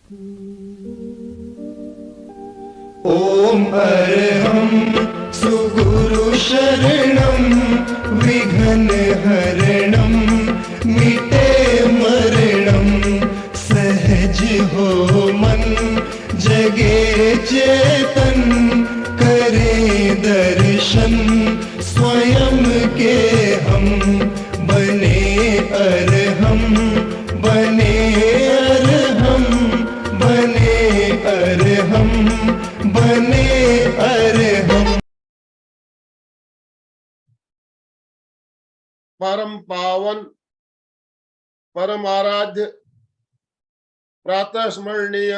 ओम अरहं सुगुरु शरणं विघ्न हरणं मिटे मरणं सहज हो मन जगे चेतन करे दर्शन स्वयं के हम बने अरहं बने अरहं बने अरहं बने अरहं। परम पावन परम आराध्य प्रातः स्मरणीय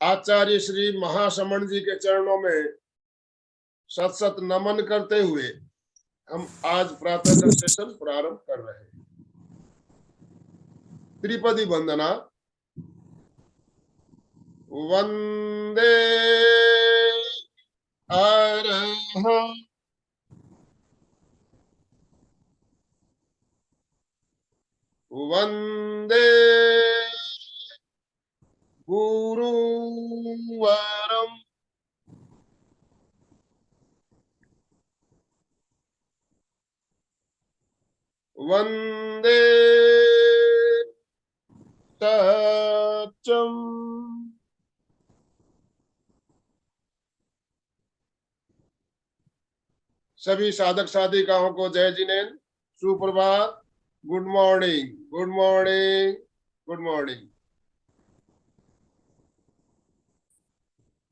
आचार्य श्री महासमण जी के चरणों में सत सत नमन करते हुए हम आज प्रातः का सेशन प्रारंभ कर रहे हैं। त्रिपदी वंदना। वंदे अरहं वंदे गुरुवरं वंदे सत्यम। सभी साधक साधिकाओं को जय जिनेन्द्र, सुप्रभात, good morning, good morning, good morning.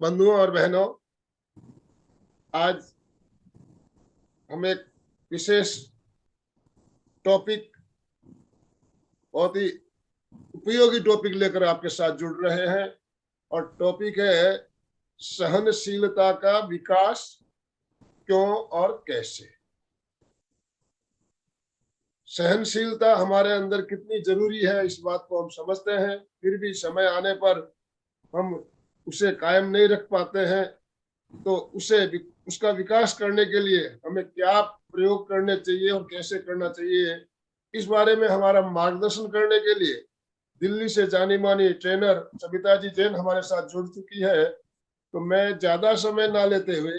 बंधुओं और बहनों, आज हम एक विशेष टॉपिक, बहुत ही उपयोगी टॉपिक लेकर आपके साथ जुड़ रहे हैं और टॉपिक है सहनशीलता का विकास क्यों और कैसे। सहनशीलता हमारे अंदर कितनी जरूरी है इस बात को हम समझते हैं, फिर भी समय आने पर हम उसे कायम नहीं रख पाते हैं। तो उसका विकास करने के लिए हमें क्या प्रयोग करने चाहिए और कैसे करना चाहिए, इस बारे में हमारा मार्गदर्शन करने के लिए दिल्ली से जानी मानी ट्रेनर सविता जी जैन हमारे साथ जुड़ चुकी है। तो मैं ज्यादा समय ना लेते हुए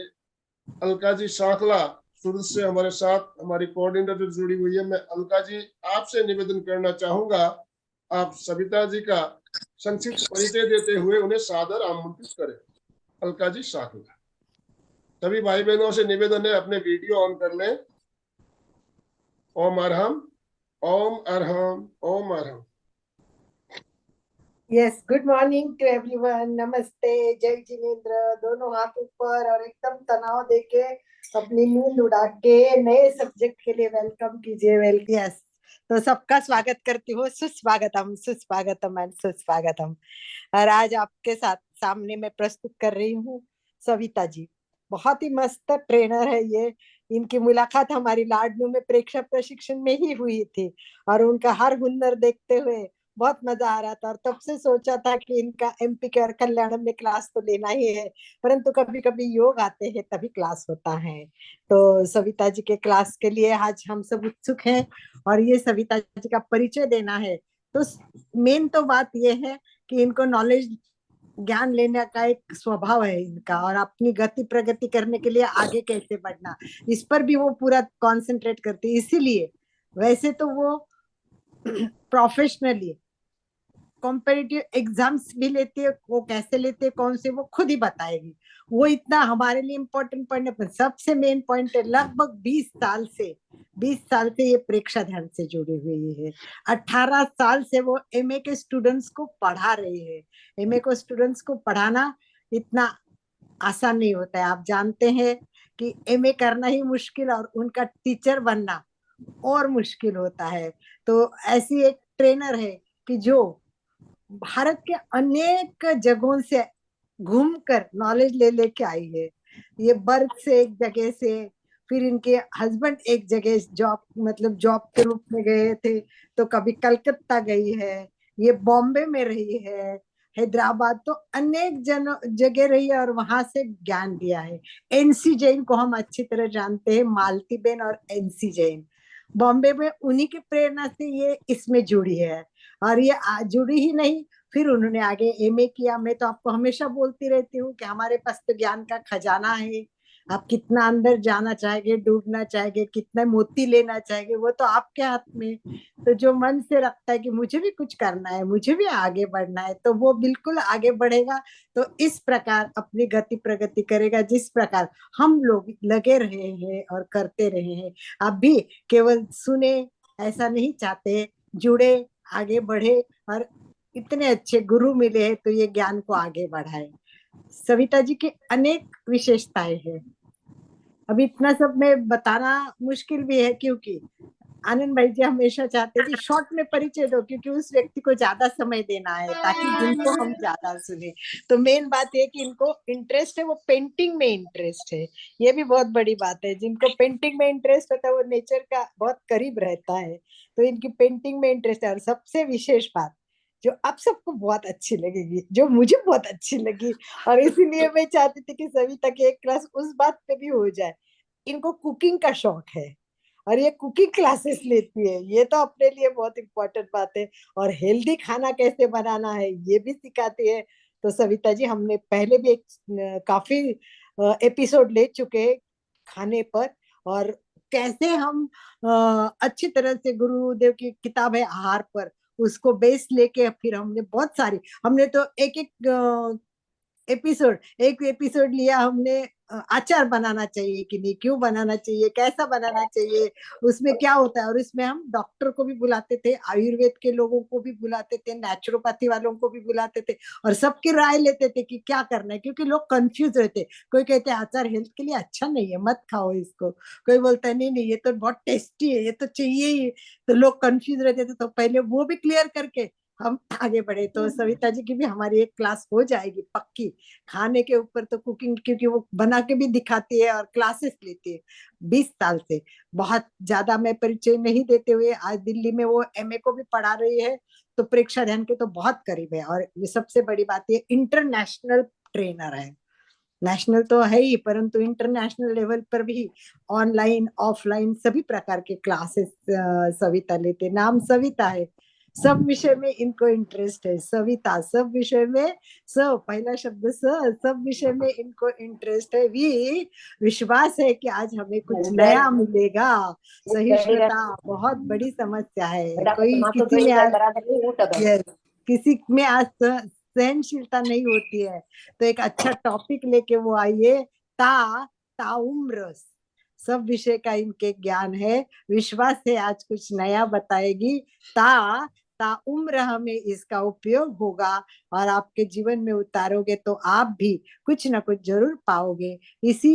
अलका जी सांखला सूरत से हमारे साथ हमारी कोऑर्डिनेटर जुड़ी हुई है। मैं अलका जी आपसे निवेदन करना चाहूंगा, आप सविता जी का संक्षिप्त परिचय देते हुए उन्हें सादर आमंत्रित करें। अलका जी सांखला। सभी भाई बहनों से निवेदन है, अपने वीडियो ऑन कर लें। ओम अरहम, ओम अरहम, ओम अरहम। Yes, good morning to everyone. नमस्ते, जय जिनेन्द्र। दोनों हाथ ऊपर और एकदम तनाव देके अपनी नींद उड़ा के नए सब्जेक्ट के लिए वेलकम कीजिए। वेलकम। यस, तो सबका स्वागत करती हूँ। सुस्वागतम, सुस्वागतम एंड सुस्वागतम। और आज आपके साथ सामने मैं प्रस्तुत कर रही हूँ सविता जी। बहुत ही मस्त ट्रेनर है ये। इनकी मुलाकात हमारी लाडनू में प्रेक्षक प्रशिक्षण में ही हुई थी और उनका हर हुनर देखते हुए बहुत मजा आ रहा था। और तब से सोचा था कि इनका एमपी के और कल्याणम में क्लास तो लेना ही है, परंतु कभी कभी योग आते हैं तभी क्लास होता है। तो सविता जी के क्लास के लिए आज हम सब उत्सुक हैं और ये सविता जी का परिचय देना है। तो मेन तो बात ये है कि इनको नॉलेज, ज्ञान लेने का एक स्वभाव है इनका, और अपनी गति प्रगति करने के लिए आगे कैसे बढ़ना, इस पर भी वो पूरा कंसंट्रेट करती है। इसीलिए वैसे तो वो प्रोफेशनली कॉम्पिटिटिव एग्जाम्स भी लेती है, वो कैसे लेते हैं, कौन से, वो खुद ही बताएगी। वो इतना हमारे लिए इम्पोर्टेंट पढ़ने पर सबसे मेन पॉइंट है, लगभग 20 साल से ये प्रेक्षा ध्यान से जुड़ी हुई है। 18 साल से वो एमए के स्टूडेंट्स को पढ़ा रही है। एमए को स्टूडेंट्स को पढ़ाना इतना आसान नहीं होता है। आप जानते हैं कि एमए करना ही मुश्किल और उनका टीचर बनना और मुश्किल होता है। तो ऐसी एक ट्रेनर है कि जो भारत के अनेक जगहों से घूमकर नॉलेज ले लेके आई है। ये बर्थ से एक जगह से, फिर इनके हस्बैंड एक जगह जॉब के रूप में गए थे, तो कभी कलकत्ता गई है, ये बॉम्बे में रही है, हैदराबाद, तो अनेक जगह रही है और वहां से ज्ञान दिया है। एनसी जैन को हम अच्छी तरह जानते हैं, मालती बेन और एनसी जैन, बॉम्बे में उन्हीं की प्रेरणा से ये इसमें जुड़ी है। और ये जुड़ी ही नहीं, फिर उन्होंने आगे एमए किया। मैं तो आपको हमेशा बोलती रहती हूँ कि हमारे पास तो ज्ञान का खजाना है। आप कितना अंदर जाना चाहेंगे, डूबना चाहेंगे, कितना मोती लेना चाहेंगे, वो तो आपके हाथ में। तो जो मन से रखता है कि मुझे भी कुछ करना है, मुझे भी आगे बढ़ना है, तो वो बिल्कुल आगे बढ़ेगा। तो इस प्रकार अपनी गति प्रगति करेगा, जिस प्रकार हम लोग लगे रहे हैं और करते रहे हैं। आप भी केवल सुने ऐसा नहीं चाहते, जुड़े, आगे बढ़े, और इतने अच्छे गुरु मिले हैं तो ये ज्ञान को आगे बढ़ाए। सविता जी की अनेक विशेषताएं हैं। अभी इतना सब मैं बताना मुश्किल भी है, क्योंकि आनंद भाई जी हमेशा चाहते कि शॉर्ट में परिचय दो, क्योंकि उस व्यक्ति को ज्यादा समय देना है ताकि जिनको हम ज्यादा सुने। तो मेन बात है कि इनको इंटरेस्ट है, वो पेंटिंग में इंटरेस्ट है। ये भी बहुत बड़ी बात है, जिनको पेंटिंग में इंटरेस्ट होता है वो नेचर का बहुत करीब रहता है। तो इनकी पेंटिंग में इंटरेस्ट है। और सबसे विशेष बात जो आप सबको बहुत अच्छी लगेगी, जो मुझे बहुत अच्छी लगी, और इसीलिए मैं चाहती थी कि सविता की एक क्लास उस बात पे भी हो जाए। इनको कुकिंग का शौक है और ये कुकिंग क्लासेस लेती है। ये तो अपने लिए बहुत इंपॉर्टेंट बात है। और हेल्दी खाना कैसे बनाना है ये भी सिखाती है। तो सविता जी, हमने पहले भी एक काफी एपिसोड ले चुके हैं खाने पर, और कैसे हम अच्छी तरह से गुरुदेव की किताब है आहार पर, उसको बेस लेके फिर हमने बहुत सारी, हमने तो एक एपिसोड लिया हमने। अचार बनाना चाहिए कि नहीं, क्यों बनाना चाहिए, कैसा बनाना चाहिए, उसमें क्या होता है। और इसमें हम डॉक्टर को भी बुलाते थे, आयुर्वेद के लोगों को भी बुलाते थे, नेचुरोपैथी वालों को भी बुलाते थे, और सबकी राय लेते थे कि क्या करना है। क्योंकि लोग कंफ्यूज रहते, कोई कहते हैं अचार हेल्थ के लिए अच्छा नहीं है, मत खाओ इसको। कोई बोलता है नहीं नहीं, ये तो बहुत टेस्टी है, ये तो चाहिए ही। तो लोग कंफ्यूज रहते थे, तो पहले वो भी क्लियर करके हम आगे बढ़े। तो सविता जी की भी हमारी एक क्लास हो जाएगी पक्की खाने के ऊपर। तो कुकिंग, क्योंकि वो बना के भी दिखाती है और क्लासेस लेती है 20 साल से। बहुत ज्यादा मैं परिचय नहीं देते हुए, आज दिल्ली में वो एमए को भी पढ़ा रही है, तो प्रेक्षा ध्यान के तो बहुत करीब है। और ये सबसे बड़ी बात, ये इंटरनेशनल ट्रेनर है। नेशनल तो है ही, परंतु इंटरनेशनल लेवल पर भी ऑनलाइन ऑफलाइन सभी प्रकार के क्लासेस सविता लेते। नाम सविता है, सब विषय में इनको इंटरेस्ट है। सविता, सब विषय में, पहला शब्द सब विषय में इनको इंटरेस्ट है। भी विश्वास है कि आज हमें कुछ नया मिलेगा। सहिष्णुता बहुत बड़ी समस्या है। कोई किसी में आज, यस, किसी में आज सहनशीलता नहीं होती है। तो एक अच्छा टॉपिक लेके वो आइए, ताउम्र, सब विषय का इनके ज्ञान है। विश्वास है आज कुछ नया बताएगी। ताउम्र हमें इसका उपयोग होगा, और आपके जीवन में उतारोगे तो आप भी कुछ ना कुछ जरूर पाओगे। इसी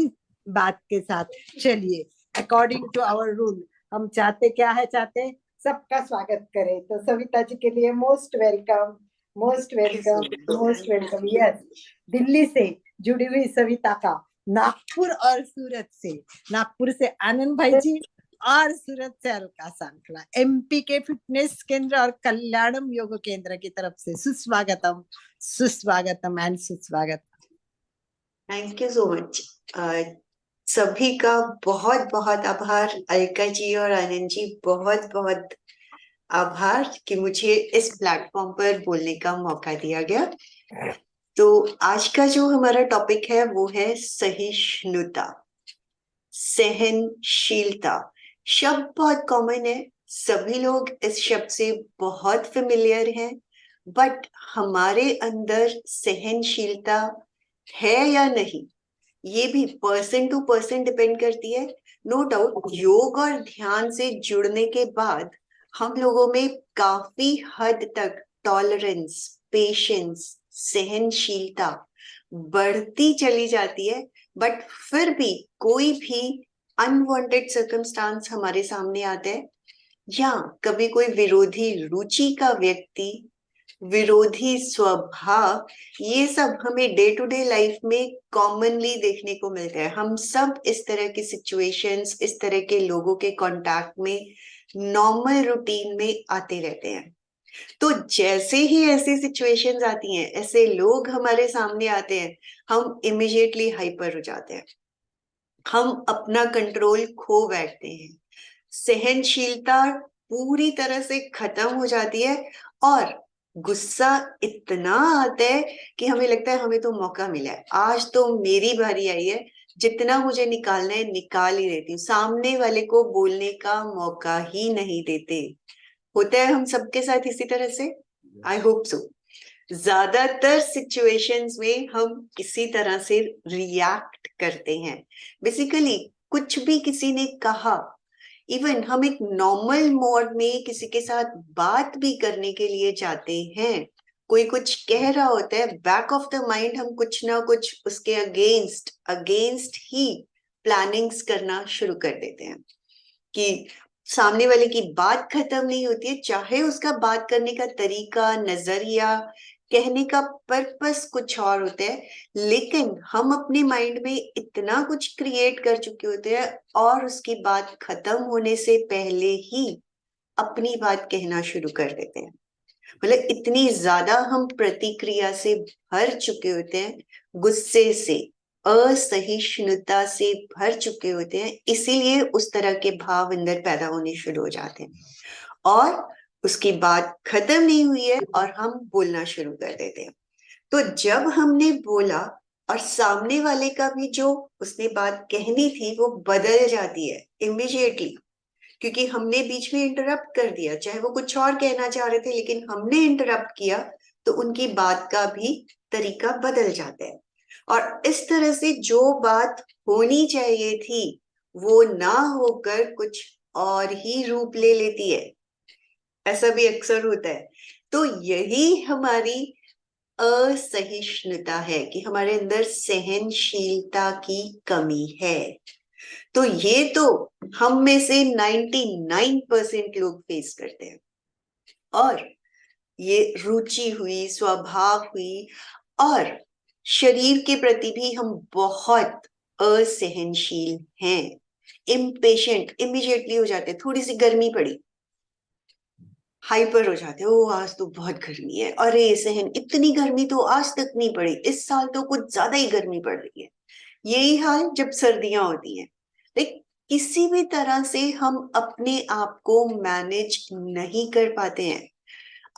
बात के साथ चलिए, अकॉर्डिंग टू आवर रूल, हम चाहते क्या है, चाहते सबका स्वागत करें। तो सविता जी के लिए most welcome, most welcome, most welcome. Yes, Delhi से जुड़ी हुई सविता का, नागपुर और सूरत से, नागपुर से आनंद भाई जी, और सूरत से अलका सांखला, एमपी के फिटनेस केंद्र और कल्याणम योग केंद्र की तरफ से सुस्वागतम, सुस्वागतम एंड सुस्वागतम। Thank you so much. सभी का बहुत बहुत आभार। अलका जी और आनंद जी, बहुत बहुत आभार कि मुझे इस प्लेटफॉर्म पर बोलने का मौका दिया गया। तो आज का जो हमारा टॉपिक है वो है सहिष्णुता, सहनशीलता। शब्द बहुत कॉमन है, सभी लोग इस शब्द से बहुत फेमिलियर हैं, बट हमारे अंदर सहनशीलता है या नहीं, ये भी पर्सन टू पर्सन डिपेंड करती है। नो डाउट, योग और ध्यान से जुड़ने के बाद हम लोगों में काफी हद तक टॉलरेंस, पेशेंस, सहनशीलता बढ़ती चली जाती है। बट फिर भी कोई भी अनवांटेड सर्कमस्टांस हमारे सामने आता है, या कभी कोई विरोधी रुचि का व्यक्ति, विरोधी स्वभाव, ये सब हमें डे टू डे लाइफ में कॉमनली देखने को मिलता है। हम सब इस तरह की सिचुएशंस, इस तरह के लोगों के कांटेक्ट में नॉर्मल रूटीन में आते रहते हैं। तो जैसे ही ऐसी सिचुएशंस आती हैं, ऐसे लोग हमारे सामने आते हैं, हम इमिडिएटली हाइपर हो जाते हैं, हम अपना कंट्रोल खो बैठते हैं, सहनशीलता पूरी तरह से खत्म हो जाती है, और गुस्सा इतना आता है कि हमें लगता है हमें तो मौका मिला है, आज तो मेरी बारी आई है, जितना मुझे निकालना है निकाल ही देती हूँ, सामने वाले को बोलने का मौका ही नहीं देते। होता है हम सबके साथ इसी तरह से? I hope so. ज्यादातर सिचुएशंस में हम इसी तरह से रिएक्ट करते हैं। बेसिकली कुछ भी किसी ने कहा, इवन हम एक नॉर्मल मोड में किसी के साथ बात भी करने के लिए जाते हैं, कोई कुछ कह रहा होता है, बैक ऑफ द माइंड हम कुछ ना कुछ उसके अगेंस्ट अगेंस्ट ही प्लानिंग्स करना शुरू कर देते हैं कि सामने वाले की बात खत्म नहीं होती है, चाहे उसका बात करने का तरीका, नजरिया, कहने का पर्पस कुछ और होता है, लेकिन हम अपने माइंड में इतना कुछ क्रिएट कर चुके होते हैं और उसकी बात खत्म होने से पहले ही अपनी बात कहना शुरू कर देते हैं। मतलब इतनी ज्यादा हम प्रतिक्रिया से भर चुके होते हैं, गुस्से से, असहिष्णुता से भर चुके होते हैं, इसीलिए उस तरह के भाव अंदर पैदा होने शुरू हो जाते हैं और उसकी बात खत्म नहीं हुई है और हम बोलना शुरू कर देते हैं। तो जब हमने बोला और सामने वाले का भी जो उसने बात कहनी थी वो बदल जाती है इमीडिएटली, क्योंकि हमने बीच में इंटरप्ट कर दिया, चाहे वो कुछ और कहना चाह रहे थे लेकिन हमने इंटरप्ट किया, तो उनकी बात का भी तरीका बदल जाता है और इस तरह से जो बात होनी चाहिए थी वो ना होकर कुछ और ही रूप ले लेती है। ऐसा भी अक्सर होता है। तो यही हमारी असहिष्णुता है कि हमारे अंदर सहनशीलता की कमी है। तो ये तो हम में से 99% लोग फेस करते हैं और ये रुचि हुई, स्वभाव हुई और शरीर के प्रति भी हम बहुत असहनशील हैं, इम्पेशेंट इमीडिएटली हो जाते हैं। थोड़ी सी गर्मी पड़ी, हाइपर हो जाते हैं, ओ आज तो बहुत गर्मी है, अरे सहन, इतनी गर्मी तो आज तक नहीं पड़ी, इस साल तो कुछ ज्यादा ही गर्मी पड़ रही है। यही हाल जब सर्दियां होती हैं। लाइक किसी भी तरह से हम अपने आप को मैनेज नहीं कर पाते हैं।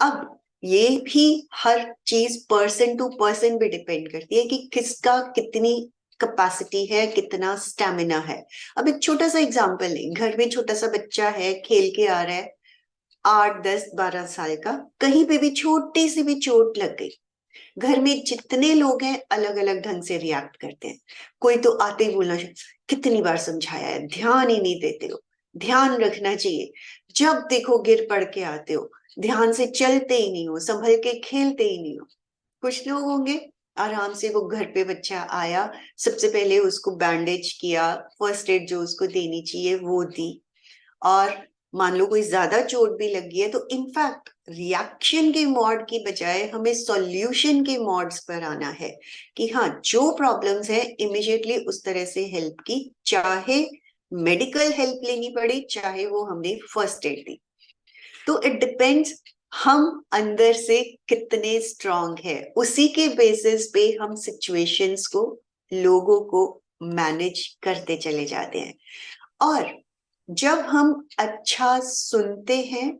अब ये भी हर चीज पर्सन टू पर्सन भी डिपेंड करती है कि किसका कितनी कैपेसिटी है, कितना स्टेमिना है। अब एक छोटा सा एग्जांपल लें, घर में छोटा सा बच्चा है, खेल के आ रहा है, 8, 10, 12 साल का, कहीं पे भी छोटी सी भी चोट लग गई, घर में जितने लोग हैं अलग अलग ढंग से रिएक्ट करते हैं। कोई तो आते ही बोलना, कितनी बार समझाया है, ध्यान ही नहीं देते हो, ध्यान रखना चाहिए, जब देखो गिर पड़ के आते हो, ध्यान से चलते ही नहीं हो, संभल के खेलते ही नहीं हो। कुछ लोग होंगे आराम से, वो घर पे बच्चा आया, सबसे पहले उसको बैंडेज किया, फर्स्ट एड जो उसको देनी चाहिए वो दी, और मान लो कोई ज्यादा चोट भी लगी है तो इनफैक्ट रिएक्शन के मोड की बजाय हमें सॉल्यूशन के मोड्स पर आना है कि हाँ, जो प्रॉब्लम्स है इमीडिएटली उस तरह से हेल्प की, चाहे मेडिकल हेल्प लेनी पड़ी, चाहे वो हमने फर्स्ट एड दी। तो इट डिपेंड्स हम अंदर से कितने स्ट्रांग है, उसी के बेसिस पे हम सिचुएशंस को, लोगों को मैनेज करते चले जाते हैं। और जब हम अच्छा सुनते हैं,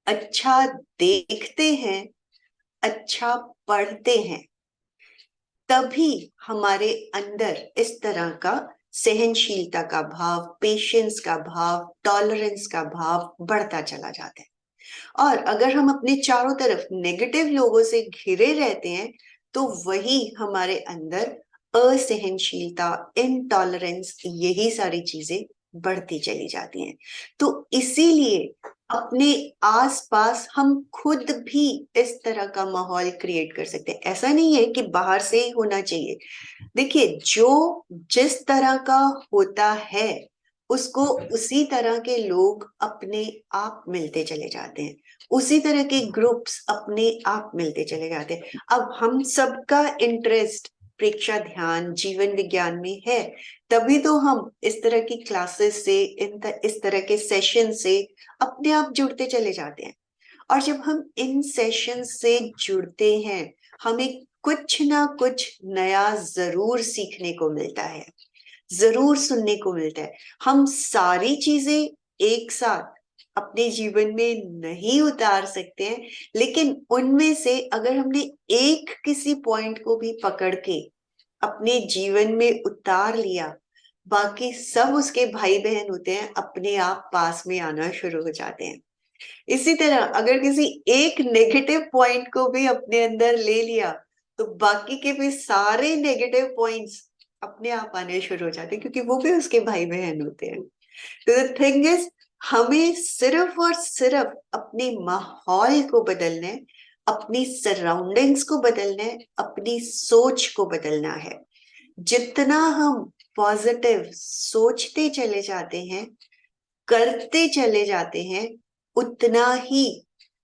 अच्छा देखते हैं, अच्छा पढ़ते हैं, तभी हमारे अंदर इस तरह का सहनशीलता का भाव, पेशेंस का भाव, टॉलरेंस का भाव बढ़ता चला जाता है। और अगर हम अपने चारों तरफ नेगेटिव लोगों से घिरे रहते हैं तो वही हमारे अंदर असहनशीलता, इनटॉलरेंस, यही सारी चीजें बढ़ती चली जाती हैं। तो इसीलिए अपने आसपास हम खुद भी इस तरह का माहौल क्रिएट कर सकते हैं। ऐसा नहीं है कि बाहर से ही होना चाहिए। देखिए, जो जिस तरह का होता है उसको उसी तरह के लोग अपने आप मिलते चले जाते हैं, उसी तरह के ग्रुप्स अपने आप मिलते चले जाते हैं। अब हम सबका इंटरेस्ट प्रेक्षा ध्यान, जीवन विज्ञान में है, तभी तो हम इस तरह की क्लासेस से, इस तरह के सेशन से अपने आप जुड़ते चले जाते हैं। और जब हम इन सेशन से जुड़ते हैं, हमें कुछ ना कुछ नया जरूर सीखने को मिलता है, जरूर सुनने को मिलता है। हम सारी चीजें एक साथ अपने जीवन में नहीं उतार सकते हैं, लेकिन उनमें से अगर हमने एक किसी पॉइंट को भी पकड़ के अपने जीवन में उतार लिया, बाकी सब उसके भाई बहन होते हैं, अपने आप पास में आना शुरू हो जाते हैं। इसी तरह अगर किसी एक नेगेटिव पॉइंट को भी अपने अंदर ले लिया, तो बाकी के भी सारे नेगेटिव पॉइंट्स अपने आप आने शुरू हो जाते हैं, क्योंकि वो भी उसके भाई बहन होते हैं। तो द थिंग इज, हमें सिर्फ और सिर्फ अपने माहौल को बदलना है, अपनी सराउंडिंग्स को बदलना है, अपनी सोच को बदलना है। जितना हम पॉजिटिव सोचते चले जाते हैं, करते चले जाते हैं, उतना ही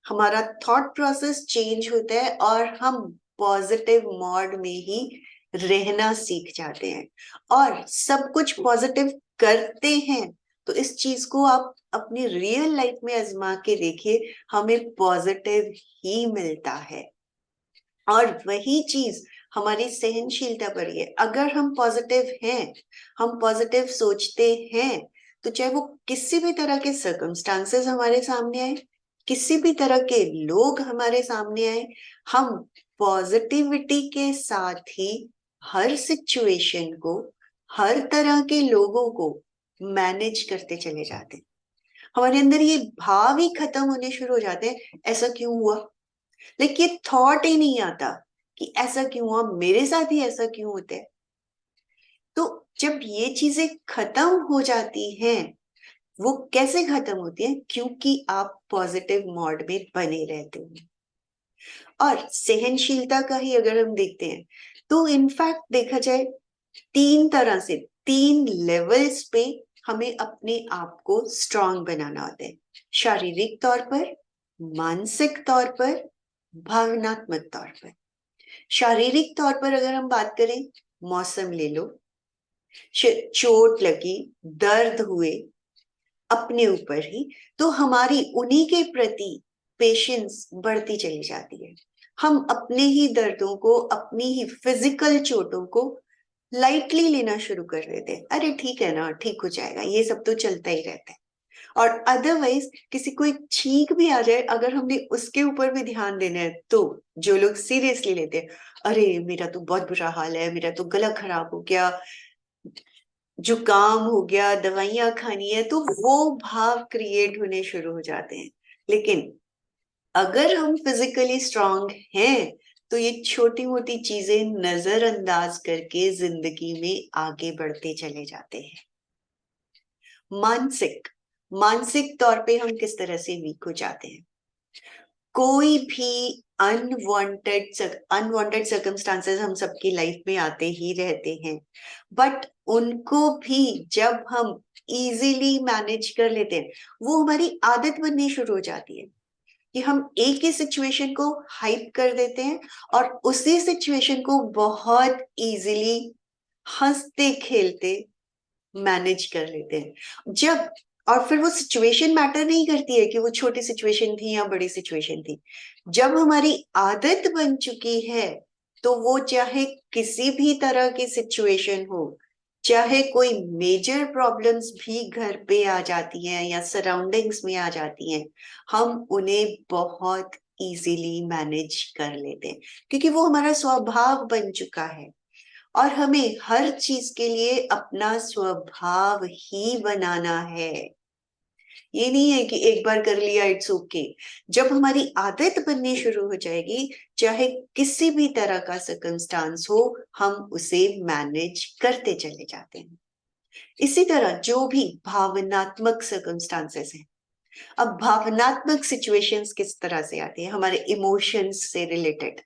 हमारा थॉट प्रोसेस चेंज होता है और हम पॉजिटिव मोड में ही रहना सीख जाते हैं और सब कुछ पॉजिटिव करते हैं। तो इस चीज को आप अपनी रियल लाइफ में आजमा के देखिए, हमें पॉजिटिव ही मिलता है। और वही चीज हमारी सहनशीलता पर ही है। अगर हम पॉजिटिव हैं, हम पॉजिटिव सोचते हैं, तो चाहे वो किसी भी तरह के सर्कमस्टांसेस हमारे सामने आए, किसी भी तरह के लोग हमारे सामने आए, हम पॉजिटिविटी के साथ ही हर सिचुएशन को, हर तरह के लोगों को मैनेज करते चले जाते हैं। हमारे अंदर ये भाव ही खत्म होने शुरू हो जाते हैं, ऐसा क्यों हुआ, लेकिन ये थॉट ही नहीं आता कि ऐसा क्यों हुआ, मेरे साथ ही ऐसा क्यों होता है। तो जब ये चीजें खत्म हो जाती हैं, वो कैसे खत्म होती है, क्योंकि आप पॉजिटिव मोड में बने रहते हैं। और सहनशीलता का ही अगर हम देखते हैं, तो इनफैक्ट देखा जाए तीन तरह से, तीन लेवल्स पे हमें अपने आप को स्ट्रांग बनाना होता है। शारीरिक तौर पर, मानसिक तौर पर, भावनात्मक तौर पर। शारीरिक तौर पर अगर हम बात करें, मौसम ले लो, चोट लगी, दर्द हुए अपने ऊपर ही, तो हमारी उन्हीं के प्रति पेशेंस बढ़ती चली जाती है। हम अपने ही दर्दों को, अपनी ही फिजिकल चोटों को लाइटली लेना शुरू कर देते हैं। अरे ठीक है ना, ठीक हो जाएगा, ये सब तो चलता ही रहता है। और अदरवाइज किसी को एक छींक भी आ जाए, अगर हमने उसके ऊपर भी ध्यान देना है, तो जो लोग सीरियसली लेते हैं, अरे मेरा तो बहुत बुरा हाल है, मेरा तो गला खराब हो गया, जुकाम हो गया, दवाइयां खानी है, तो वो भाव क्रिएट होने शुरू हो जाते हैं। लेकिन अगर हम फिजिकली स्ट्रांग हैं, तो ये छोटी मोटी चीजें नजरअंदाज करके जिंदगी में आगे बढ़ते चले जाते हैं। मानसिक तौर पे हम किस तरह से वीक हो जाते हैं। कोई भी अनवांटेड सर्कमस्टांसेस हम सबकी लाइफ में आते ही रहते हैं, बट उनको भी जब हम इजीली मैनेज कर लेते हैं, वो हमारी आदत बननी शुरू हो जाती है कि हम एक ही सिचुएशन को हाइप कर देते हैं और उसी सिचुएशन को बहुत इजीली हंसते खेलते मैनेज कर लेते हैं। जब और फिर वो सिचुएशन मैटर नहीं करती है कि वो छोटी सिचुएशन थी या बड़ी सिचुएशन थी। जब हमारी आदत बन चुकी है, तो वो चाहे किसी भी तरह की सिचुएशन हो, चाहे कोई मेजर प्रॉब्लम्स भी घर पे आ जाती हैं या सराउंडिंग्स में आ जाती हैं, हम उन्हें बहुत इजीली मैनेज कर लेते हैं, क्योंकि वो हमारा स्वभाव बन चुका है। और हमें हर चीज के लिए अपना स्वभाव ही बनाना है। ये नहीं है कि एक बार कर लिया इट्स ओके। जब हमारी आदत बननी शुरू हो जाएगी, चाहे किसी भी तरह का सर्कमस्टांस हो, हम उसे मैनेज करते चले जाते हैं। इसी तरह जो भी भावनात्मक सर्कमस्टांसेस हैं, अब भावनात्मक सिचुएशंस किस तरह से आती है, हमारे इमोशंस से रिलेटेड।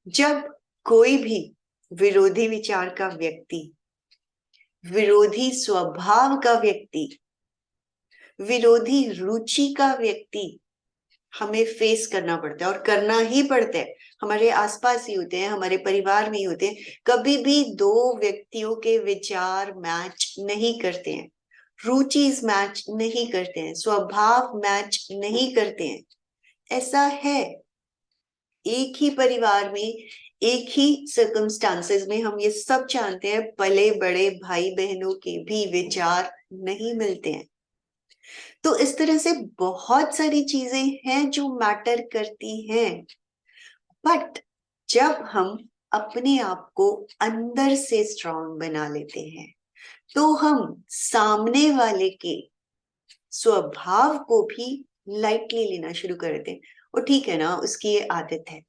जब कोई भी विरोधी विचार का व्यक्ति, विरोधी स्वभाव का व्यक्ति, विरोधी रुचि का व्यक्ति हमें फेस करना पड़ता है, और करना ही पड़ता है। हमारे आसपास ही होते हैं, हमारे परिवार में ही होते हैं। कभी भी दो व्यक्तियों के विचार मैच नहीं करते हैं, रुचिस मैच नहीं करते हैं, स्वभाव मैच नहीं करते हैं। ऐसा है, एक ही परिवार में, एक ही सर्कमस्टांसेस में हम ये सब जानते हैं, पले बड़े भाई बहनों के भी विचार नहीं मिलते हैं। तो इस तरह से बहुत सारी चीजें हैं जो मैटर करती हैं। बट जब हम अपने आप को अंदर से स्ट्रांग बना लेते हैं, तो हम सामने वाले के स्वभाव को भी लाइटली लेना शुरू कर देते हैं। और ठीक है ना, उसकी ये आदत है।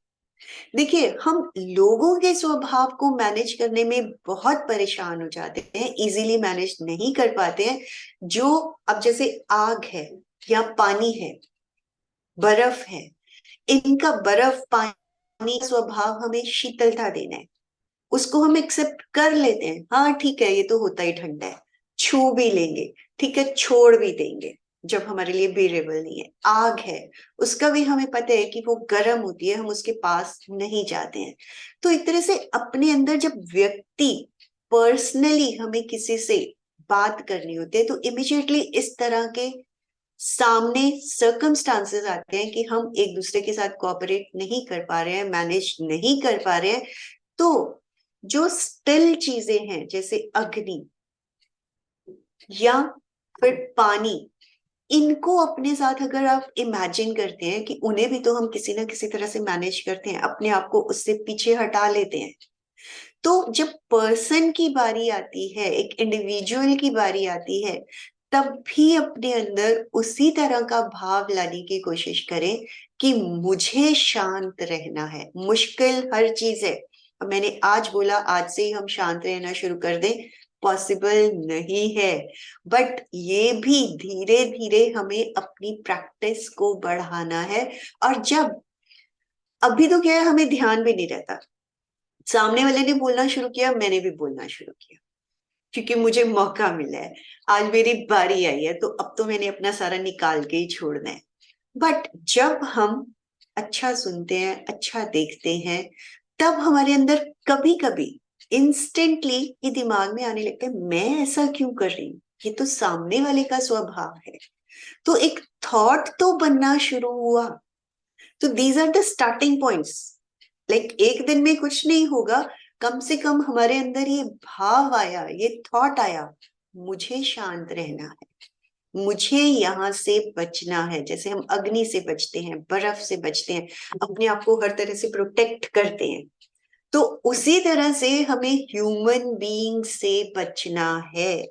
देखिए, हम लोगों के स्वभाव को मैनेज करने में बहुत परेशान हो जाते हैं, इजीली मैनेज नहीं कर पाते हैं। जो अब जैसे आग है या पानी है, बर्फ है, इनका बर्फ पानी का स्वभाव हमें शीतलता देना है, उसको हम एक्सेप्ट कर लेते हैं। हाँ ठीक है, ये तो होता ही ठंडा है, छू भी लेंगे, ठीक है, छोड़ भी देंगे जब हमारे लिए बेरेबल नहीं है। आग है, उसका भी हमें पता है कि वो गर्म होती है, हम उसके पास नहीं जाते हैं। तो एक तरह से अपने अंदर जब व्यक्ति पर्सनली हमें किसी से बात करनी होती है, तो इमिजिएटली इस तरह के सामने सर्कमस्टांसेस आते हैं कि हम एक दूसरे के साथ कोऑपरेट नहीं कर पा रहे हैं, मैनेज नहीं कर पा रहे हैं। तो जो स्टिल चीजें हैं, जैसे अग्नि या फिर पानी, इनको अपने साथ अगर आप इमेजिन करते हैं कि उन्हें भी तो हम किसी ना किसी तरह से मैनेज करते हैं, अपने आप को उससे पीछे हटा लेते हैं, तो जब पर्सन की बारी आती है, एक इंडिविजुअल की बारी आती है, तब भी अपने अंदर उसी तरह का भाव लाने की कोशिश करें कि मुझे शांत रहना है। मुश्किल हर चीज है, अब मैंने आज बोला आज से ही हम शांत रहना शुरू कर दें, पॉसिबल नहीं है। बट ये भी धीरे धीरे हमें अपनी प्रैक्टिस को बढ़ाना है। और जब अभी तो क्या है, हमें ध्यान भी नहीं रहता, सामने वाले ने बोलना शुरू किया, मैंने भी बोलना शुरू किया, क्योंकि मुझे मौका मिला है, आज मेरी बारी आई है, तो अब तो मैंने अपना सारा निकाल के ही छोड़ना है। बट जब हम अच्छा सुनते हैं, अच्छा देखते हैं, तब हमारे अंदर कभी कभी इंस्टेंटली ये दिमाग में आने लगता है, मैं ऐसा क्यों कर रही हूँ, ये तो सामने वाले का स्वभाव है। तो एक थॉट तो बनना शुरू हुआ। तो these are the starting points. Like एक दिन में कुछ नहीं होगा, कम से कम हमारे अंदर ये भाव आया, ये थॉट आया, मुझे शांत रहना है, मुझे यहाँ से बचना है। जैसे हम अग्नि से बचते हैं, बर्फ से बचते हैं, अपने आप को हर तरह से प्रोटेक्ट करते हैं, तो उसी तरह से हमें ह्यूमन बीइंग से बचना है।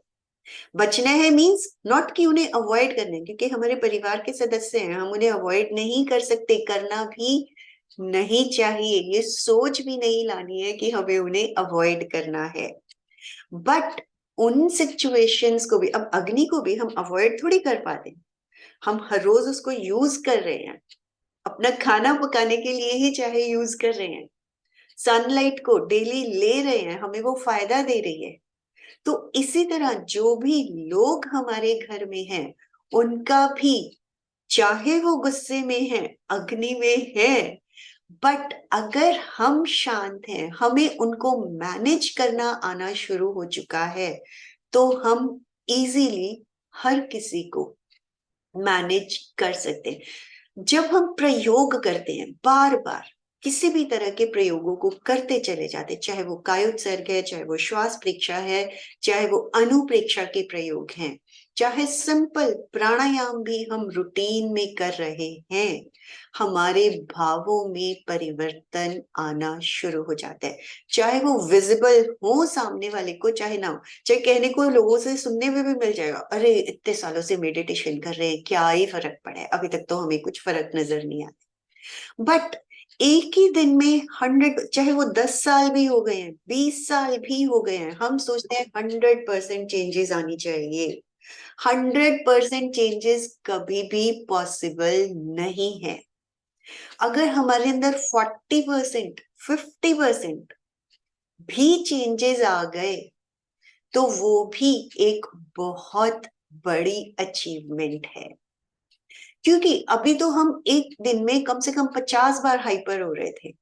बचना है मीन्स नॉट कि उन्हें अवॉइड करना है, क्योंकि हमारे परिवार के सदस्य हैं, हम उन्हें अवॉइड नहीं कर सकते, करना भी नहीं चाहिए, ये सोच भी नहीं लानी है कि हमें उन्हें अवॉइड करना है। बट उन सिचुएशंस को भी, अब अग्नि को भी हम अवॉइड थोड़ी कर पाते, हम हर रोज उसको यूज कर रहे हैं, अपना खाना पकाने के लिए ही चाहे यूज कर रहे हैं, सनलाइट को डेली ले रहे हैं, हमें वो फायदा दे रही है। तो इसी तरह जो भी लोग हमारे घर में हैं, उनका भी, चाहे वो गुस्से में है, अग्नि में है, बट अगर हम शांत हैं, हमें उनको मैनेज करना आना शुरू हो चुका है, तो हम इजीली हर किसी को मैनेज कर सकते हैं। जब हम प्रयोग करते हैं, बार बार किसी भी तरह के प्रयोगों को करते चले जाते, चाहे वो कायोत्सर्ग है, चाहे वो श्वास प्रेक्षा है, चाहे वो अनुप्रेक्षा के प्रयोग हैं, चाहे सिंपल प्राणायाम भी हम रूटीन में कर रहे हैं, हमारे भावों में परिवर्तन आना शुरू हो जाता है। चाहे वो विजिबल हो सामने वाले को, चाहे ना हो, चाहे कहने को लोगों से सुनने में भी मिल जाएगा, अरे इतने सालों से मेडिटेशन कर रहे हैं, क्या ही फर्क पड़ा है, अभी तक तो हमें कुछ फर्क नजर नहीं आता। बट एक ही दिन में 100, चाहे वो 10 साल भी हो गए हैं, 20 साल भी हो गए हैं, हम सोचते हैं 100% चेंजेस आनी चाहिए। 100% चेंजेस कभी भी पॉसिबल नहीं है। अगर हमारे अंदर 40%, 50% भी चेंजेस आ गए, तो वो भी एक बहुत बड़ी अचीवमेंट है। क्योंकि अभी तो हम एक दिन में कम से कम 50 बार हाइपर हो रहे थे,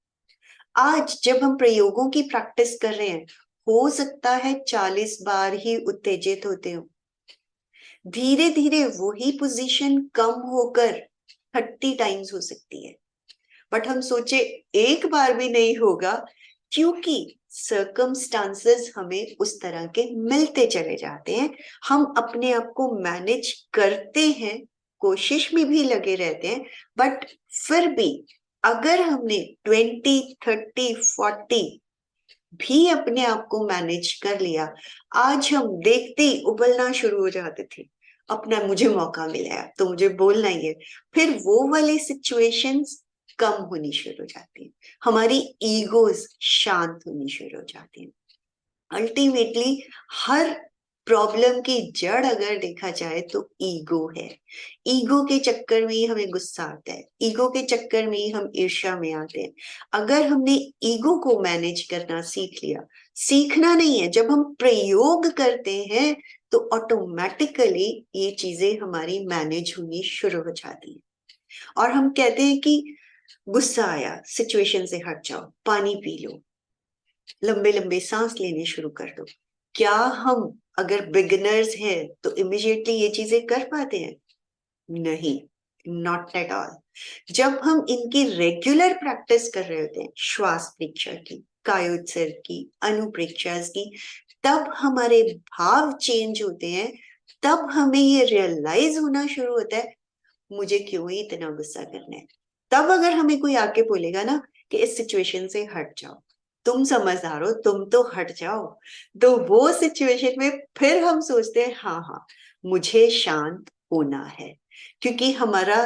आज जब हम प्रयोगों की प्रैक्टिस कर रहे हैं, हो सकता है 40 बार ही उत्तेजित होते हो। धीरे धीरे वही पोजीशन कम होकर 30 टाइम्स हो सकती है। बट हम सोचे एक बार भी नहीं होगा, क्योंकि सर्कमस्टांसेस हमें उस तरह के मिलते चले जाते हैं, हम अपने आप को मैनेज करते हैं, कोशिश में भी लगे रहते हैं, बट फिर भी अगर हमने 20, 30, 40 भी अपने आप को मैनेज कर लिया, आज हम देखते ही उबलना शुरू हो जाते थे, अपना मुझे मौका मिला है तो मुझे बोलना ही है, फिर वो वाली सिचुएशंस कम होनी शुरू हो जाती है, हमारी ईगोज शांत होनी शुरू हो जाती है। अल्टीमेटली हर प्रॉब्लम की जड़ अगर देखा जाए तो ईगो है। ईगो के चक्कर में ही हमें गुस्सा आता है, ईगो के चक्कर में ही हम ईर्ष्या में आते हैं। अगर हमने ईगो को मैनेज करना सीख लिया, सीखना नहीं है, जब हम प्रयोग करते हैं तो ऑटोमेटिकली ये चीजें हमारी मैनेज होनी शुरू हो जाती है। और हम कहते हैं कि गुस्सा आया, सिचुएशन से हट जाओ, पानी पी लो, लंबे लंबे सांस लेने शुरू कर दो। क्या हम अगर बिगिनर्स हैं तो इमिडिएटली ये चीजें कर पाते हैं? नहीं, नॉट एट ऑल। जब हम इनकी रेगुलर प्रैक्टिस कर रहे होते हैं, श्वास परीक्षा की, कायोत्सर्ग की, अनुप्रेक्षा की, तब हमारे भाव चेंज होते हैं, तब हमें ये रियलाइज होना शुरू होता है मुझे क्यों ही इतना गुस्सा करना है। तब अगर हमें कोई आके बोलेगा ना कि इस सिचुएशन से हट जाओ, तुम समझदार हो, तुम तो हट जाओ, तो वो सिचुएशन में फिर हम सोचते हैं हाँ हाँ मुझे शांत होना है, क्योंकि हमारा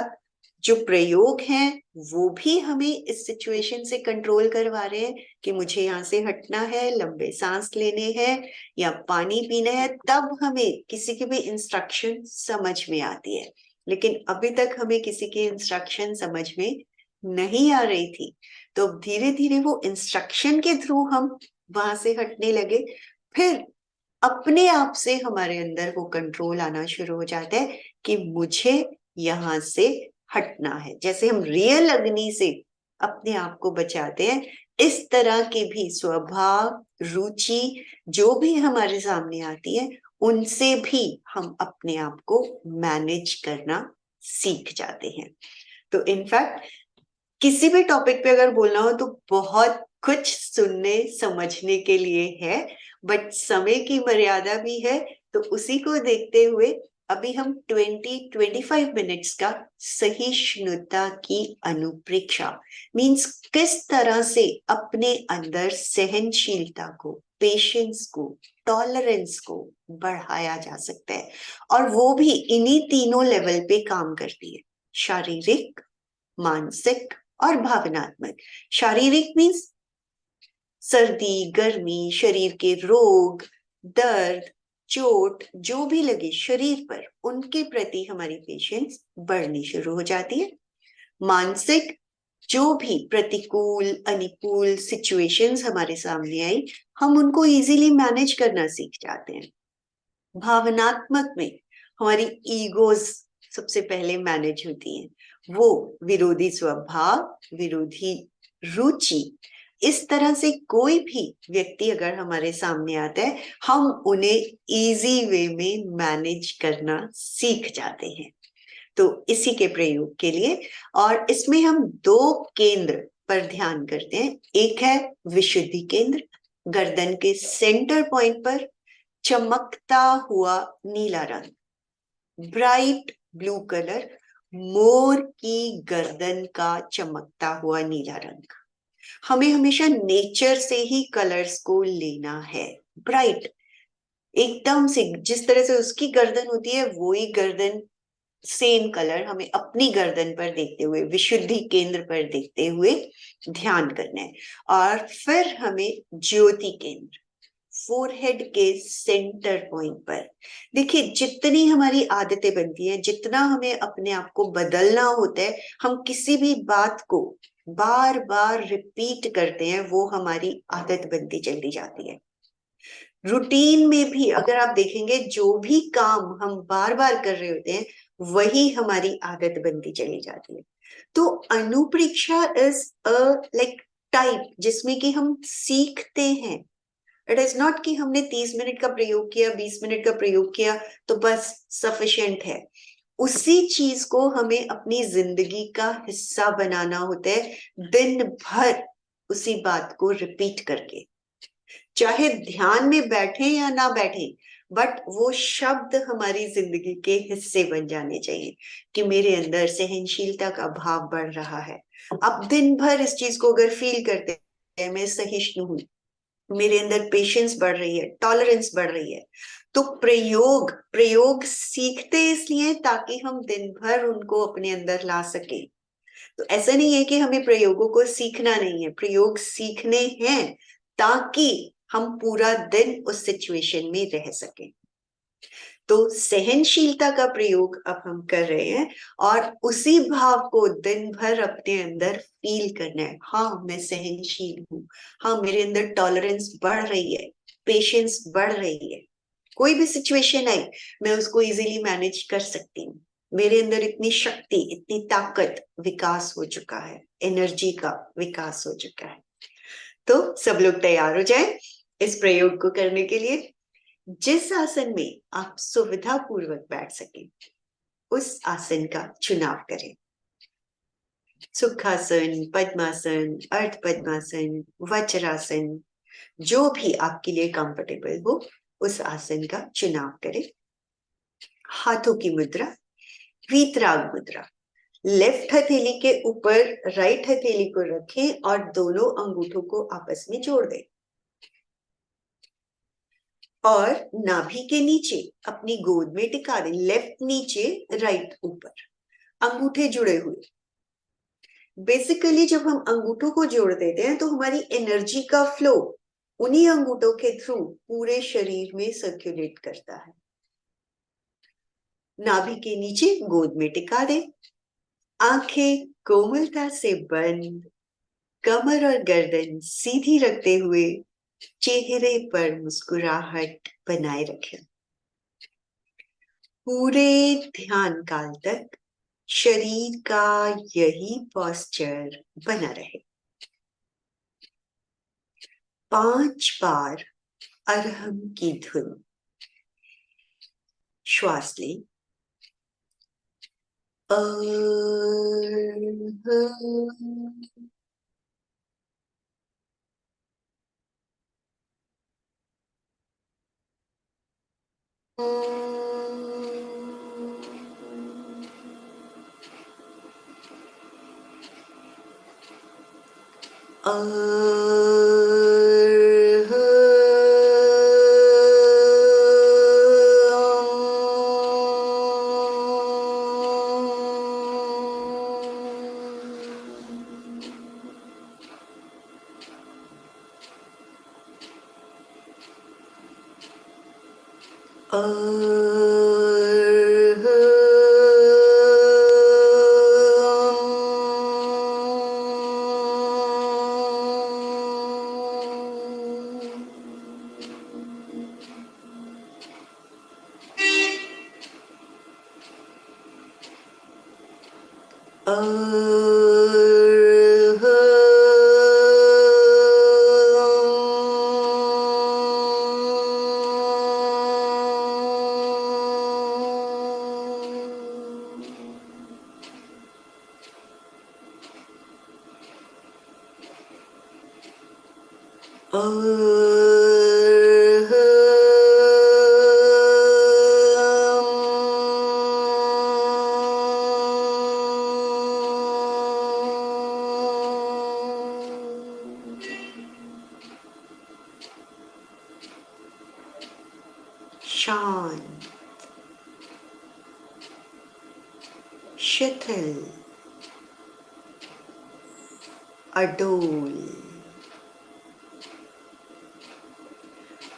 जो प्रयोग है वो भी हमें इस सिचुएशन से कंट्रोल करवा रहे हैं कि मुझे यहाँ से हटना है, लंबे सांस लेने हैं या पानी पीना है। तब हमें किसी की भी इंस्ट्रक्शन समझ में आती है, लेकिन अभी तक हमें किसी की इंस्ट्रक्शन समझ में नहीं आ रही थी। तो धीरे धीरे वो इंस्ट्रक्शन के थ्रू हम वहां से हटने लगे, फिर अपने आप से हमारे अंदर वो कंट्रोल आना शुरू हो जाता है कि मुझे यहाँ से हटना है। जैसे हम रियल अग्नि से अपने आप को बचाते हैं, इस तरह के भी स्वभाव, रुचि जो भी हमारे सामने आती है, उनसे भी हम अपने आप को मैनेज करना सीख जाते हैं। तो इनफैक्ट किसी भी टॉपिक पे अगर बोलना हो तो बहुत कुछ सुनने समझने के लिए है, बट समय की मर्यादा भी है, तो उसी को देखते हुए अभी हम 20-25 मिनट्स का सहिष्णुता की अनुप्रेक्षा मीन्स किस तरह से अपने अंदर सहनशीलता को, पेशेंस को, टॉलरेंस को बढ़ाया जा सकता है। और वो भी इन्हीं तीनों लेवल पे काम करती है, शारीरिक, मानसिक और भावनात्मक। शारीरिक मीन्स सर्दी, गर्मी, शरीर के रोग, दर्द, चोट जो भी लगे शरीर पर, उनके प्रति हमारी पेशेंस बढ़नी शुरू हो जाती है। मानसिक, जो भी प्रतिकूल, अनुकूल सिचुएशंस हमारे सामने आई, हम उनको इजीली मैनेज करना सीख जाते हैं। भावनात्मक में हमारी ईगोज सबसे पहले मैनेज होती हैं, वो विरोधी स्वभाव, विरोधी रुचि, इस तरह से कोई भी व्यक्ति अगर हमारे सामने आता है, हम उन्हें इजी वे में मैनेज करना सीख जाते हैं। तो इसी के प्रयोग के लिए, और इसमें हम 2 केंद्र पर ध्यान करते हैं। एक है विशुद्धि केंद्र, गर्दन के सेंटर पॉइंट पर चमकता हुआ नीला रंग, ब्राइट ब्लू कलर, मोर की गर्दन का चमकता हुआ नीला रंग। हमें हमेशा नेचर से ही कलर्स को लेना है, ब्राइट एकदम से, जिस तरह से उसकी गर्दन होती है वो ही गर्दन, सेम कलर हमें अपनी गर्दन पर देखते हुए, विशुद्धि केंद्र पर देखते हुए ध्यान करना है। और फिर हमें ज्योति केंद्र, फोरहेड के सेंटर पॉइंट पर। देखिए जितनी हमारी आदतें बनती हैं, जितना हमें अपने आप को बदलना होता है, हम किसी भी बात को बार बार रिपीट करते हैं, वो हमारी आदत बनती चली जाती है। रूटीन में भी अगर आप देखेंगे, जो भी काम हम बार बार कर रहे होते हैं वही हमारी आदत बनती चली जाती है। तो अनुप्रेक्षा इज अ लाइक टाइप जिसमें कि हम सीखते हैं। इट इज नॉट कि हमने 30 मिनट का प्रयोग किया, 20 मिनट का प्रयोग किया तो बस सफिशिएंट है। उसी चीज को हमें अपनी जिंदगी का हिस्सा बनाना होता है, दिन भर उसी बात को रिपीट करके। चाहे ध्यान में बैठे या ना बैठे, बट वो शब्द हमारी जिंदगी के हिस्से बन जाने चाहिए कि मेरे अंदर सहनशीलता का भाव बढ़ रहा है। अब दिन भर इस चीज को अगर फील करते हैं, मैं सहिष्णु हूँ, मेरे अंदर पेशेंस बढ़ रही है, टॉलरेंस बढ़ रही है, तो प्रयोग प्रयोग सीखते इसलिए ताकि हम दिन भर उनको अपने अंदर ला सके। तो ऐसा नहीं है कि हमें प्रयोगों को सीखना नहीं है, प्रयोग सीखने हैं ताकि हम पूरा दिन उस सिचुएशन में रह सकें। तो सहनशीलता का प्रयोग अब हम कर रहे हैं और उसी भाव को दिन भर अपने अंदर फील करना है। हाँ, मैं सहनशील हूँ, हाँ मेरे अंदर टॉलरेंस बढ़ रही है, पेशेंस बढ़ रही है, कोई भी सिचुएशन आई मैं उसको इजीली मैनेज कर सकती हूँ, मेरे अंदर इतनी शक्ति, इतनी ताकत विकास हो चुका है, एनर्जी का विकास हो चुका है। तो सब लोग तैयार हो जाएं इस प्रयोग को करने के लिए। जिस आसन में आप सुविधा पूर्वक बैठ सके उस आसन का चुनाव करें। सुखासन, पद्मासन, अर्ध पद्मासन, वज्रासन, जो भी आपके लिए कंफर्टेबल हो उस आसन का चुनाव करें। हाथों की मुद्रा वीतराग मुद्रा, लेफ्ट हथेली के ऊपर राइट हथेली को रखें और दोनों अंगूठों को आपस में जोड़ दें और नाभि के नीचे अपनी गोद में टिका दें। लेफ्ट नीचे, राइट ऊपर, अंगूठे जुड़े हुए। बेसिकली जब हम अंगूठों को जोड़ देते हैं तो हमारी एनर्जी का फ्लो उन्हीं अंगूठों के थ्रू पूरे शरीर में सर्कुलेट करता है। नाभि के नीचे गोद में टिका दें, आंखें कोमलता से बंद, कमर और गर्दन सीधी रखते हुए चेहरे पर मुस्कुराहट बनाए रखें। पूरे ध्यान काल तक शरीर का यही पोस्चर बना रहे। 5 बार अरहम की धुन श्वास लें। शांत, शिथिल, अडोल,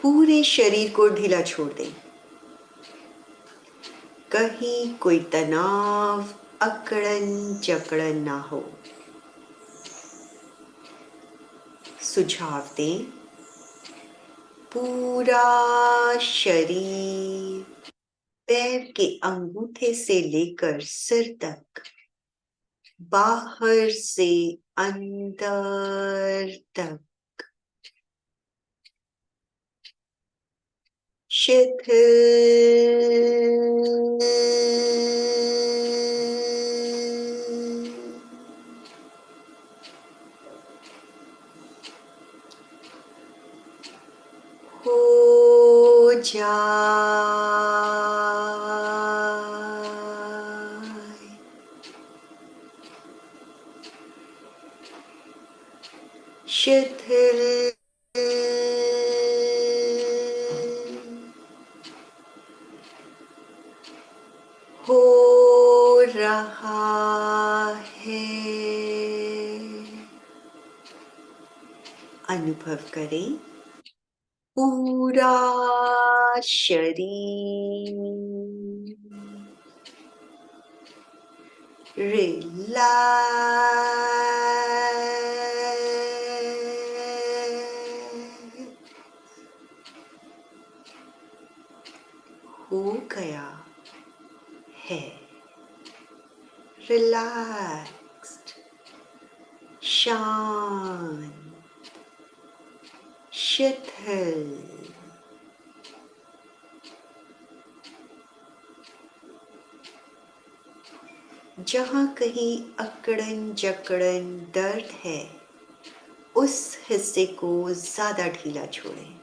पूरे शरीर को ढीला छोड़ दें। कहीं कोई तनाव, अकड़न जकड़न ना हो। सुझाव दें, पूरा शरीर पैर के अंगूठे से लेकर सिर तक, बाहर से अंदर तक शिथिल। जाए। शिथिल हो रहा है। अनुभव करें पूरा शरीर रिलैक्स हो गया है। रिलैक्स्ड, शांत, शिथिल। जहां कहीं अकड़न जकड़न दर्द है, उस हिस्से को ज्यादा ढीला छोड़ें।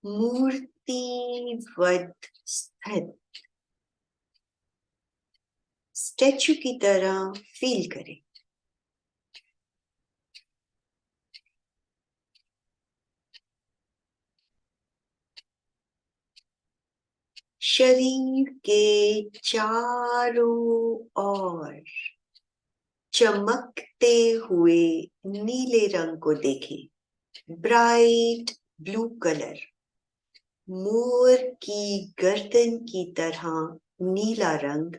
मूर्तिवत स्थित स्टैचू की तरह फील करें। शरीर के चारों ओर चमकते हुए नीले रंग को देखें। ब्राइट ब्लू कलर, मोर की गर्दन की तरह नीला रंग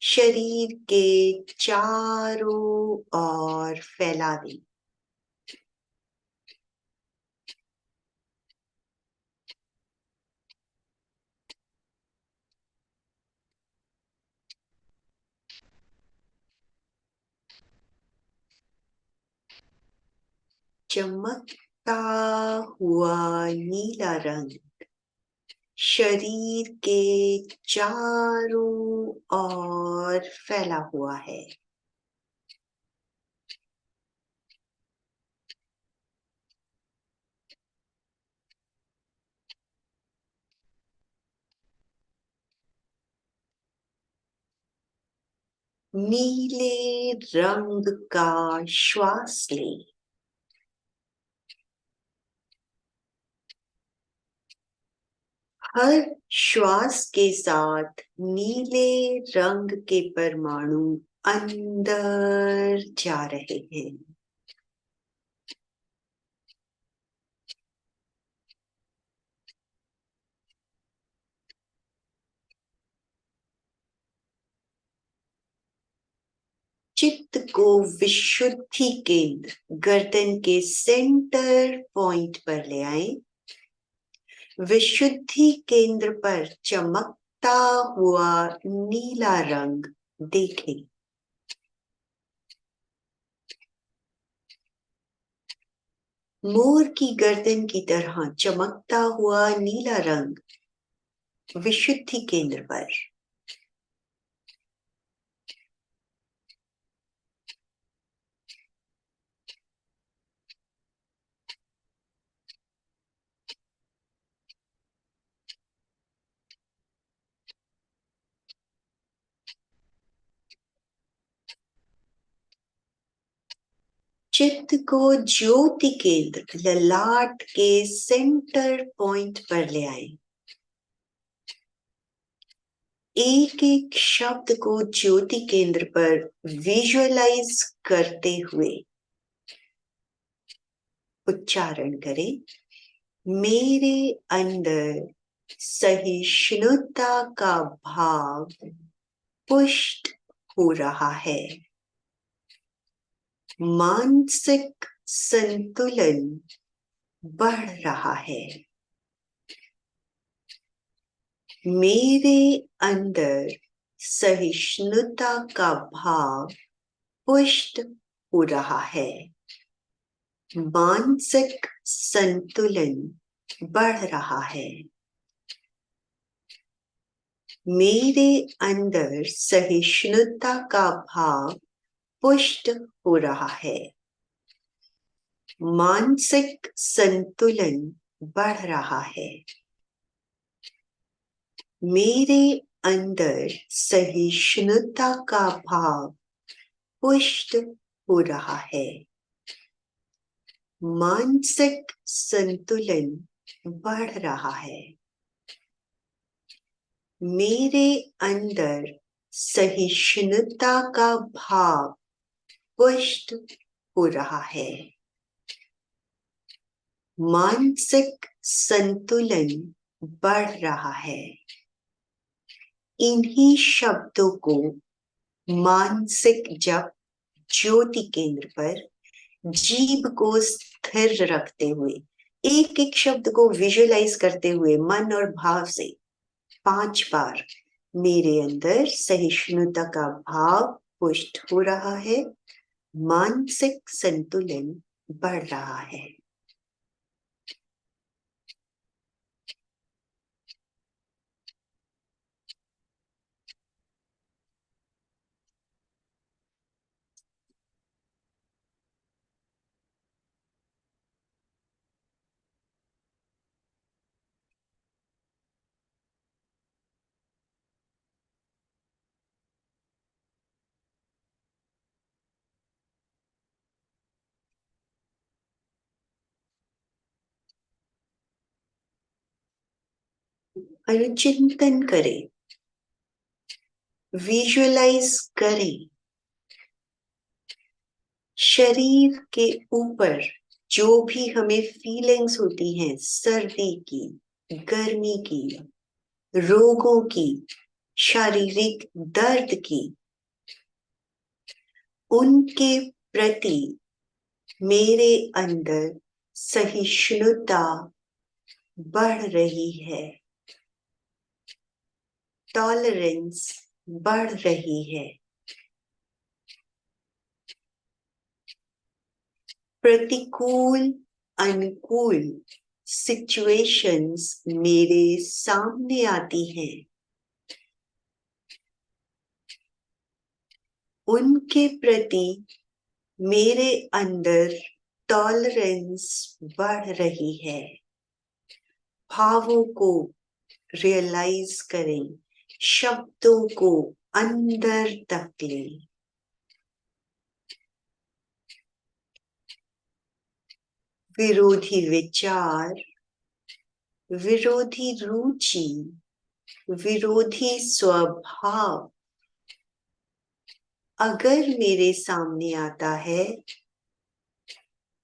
शरीर के चारों ओर फैला दें। चमकता हुआ नीला रंग शरीर के चारों ओर फैला हुआ है। नीले रंग का श्वास लें। हर श्वास के साथ नीले रंग के परमाणु अंदर जा रहे हैं। चित्त को विशुद्धि केंद्र गर्दन के सेंटर पॉइंट पर ले आए। विशुद्धि केंद्र पर चमकता हुआ नीला रंग देखें। मोर की गर्दन की तरह चमकता हुआ नीला रंग विशुद्धि केंद्र पर। चित्त को ज्योति केंद्र ललाट के सेंटर पॉइंट पर ले आए। एक एक शब्द को ज्योति केंद्र पर विजुअलाइज करते हुए उच्चारण करें। मेरे अंदर सहिष्णुता का भाव पुष्ट हो रहा है। मानसिक संतुलन बढ़ रहा है। मेरे अंदर सहिष्णुता का भाव पुष्ट हो रहा है। मानसिक संतुलन बढ़ रहा है। मेरे अंदर सहिष्णुता का भाव पुष्ट हो रहा है। मानसिक संतुलन बढ़ रहा है। मेरे अंदर सहिष्णुता का भाव पुष्ट हो रहा है। मानसिक संतुलन बढ़ रहा है। मेरे अंदर सहिष्णुता का भाव पुष्ट हो रहा है। मानसिक संतुलन बढ़ रहा है। इन्हीं शब्दों को मानसिक जप ज्योति केंद्र पर जीभ को स्थिर रखते हुए एक एक शब्द को विजुअलाइज करते हुए मन और भाव से 5 बार मेरे अंदर सहिष्णुता का भाव पुष्ट हो रहा है। मानसिक संतुलन बढ़ रहा है। अनुचिंतन करें, विजुअलाइज करें। शरीर के ऊपर जो भी हमें फीलिंग्स होती हैं, सर्दी की, गर्मी की, रोगों की, शारीरिक दर्द की, उनके प्रति मेरे अंदर सहिष्णुता बढ़ रही है। टॉलरेंस बढ़ रही है। प्रतिकूल अनुकूल सिचुएशंस मेरे सामने आती हैं, उनके प्रति मेरे अंदर टॉलरेंस बढ़ रही है। भावों को रियलाइज करें, शब्दों को अंदर तक लें। विरोधी विचार, विरोधी रुचि, विरोधी स्वभाव अगर मेरे सामने आता है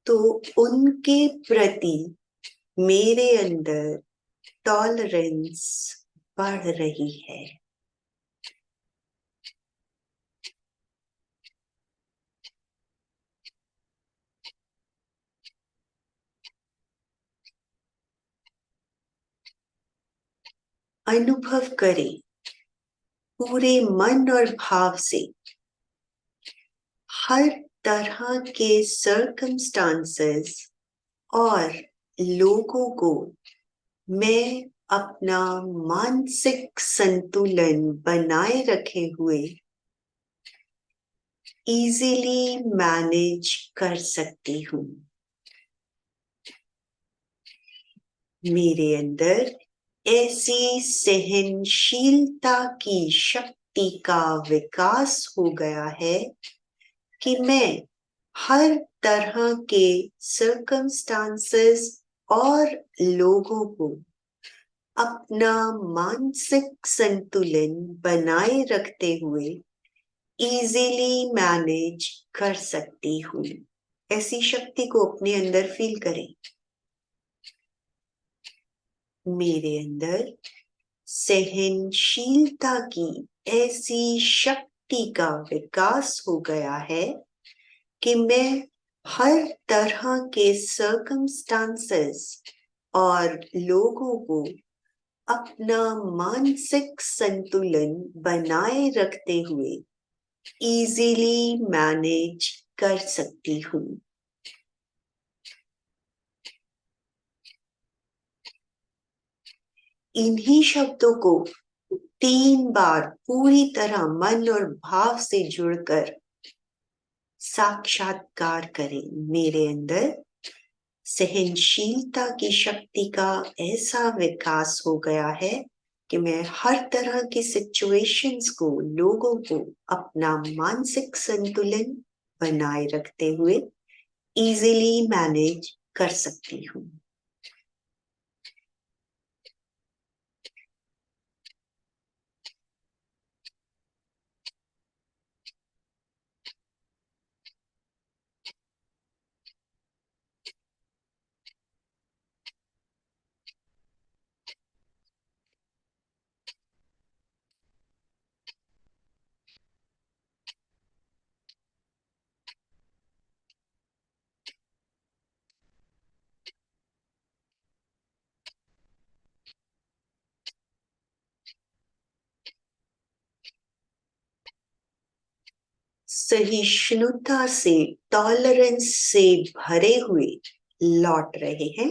तो उनके प्रति मेरे अंदर टॉलरेंस बढ़ रही है। अनुभव करें पूरे मन और भाव से हर तरह के सर्कमस्टांसेस और लोगों को मैं अपना मानसिक संतुलन बनाए रखे हुए इजीली मैनेज कर सकती हूँ। मेरे अंदर ऐसी सहनशीलता की शक्ति का विकास हो गया है कि मैं हर तरह के सर्कमस्टांसेस और लोगों को अपना मानसिक संतुलन बनाए रखते हुए इजीली मैनेज कर सकती हूँ। ऐसी शक्ति को अपने अंदर फील करें। मेरे अंदर सहनशीलता की ऐसी शक्ति का विकास हो गया है कि मैं हर तरह के सर्कमस्टांसेस और लोगों को अपना मानसिक संतुलन बनाए रखते हुए इजीली मैनेज कर सकती हूँ। इन्हीं शब्दों को 3 बार पूरी तरह मन और भाव से जुड़कर साक्षात्कार करें। मेरे अंदर सहनशीलता की शक्ति का ऐसा विकास हो गया है कि मैं हर तरह की सिचुएशंस को, लोगों को अपना मानसिक संतुलन बनाए रखते हुए इजीली मैनेज कर सकती हूँ। सहिष्णुता से, टॉलरेंस से भरे हुए लौट रहे हैं।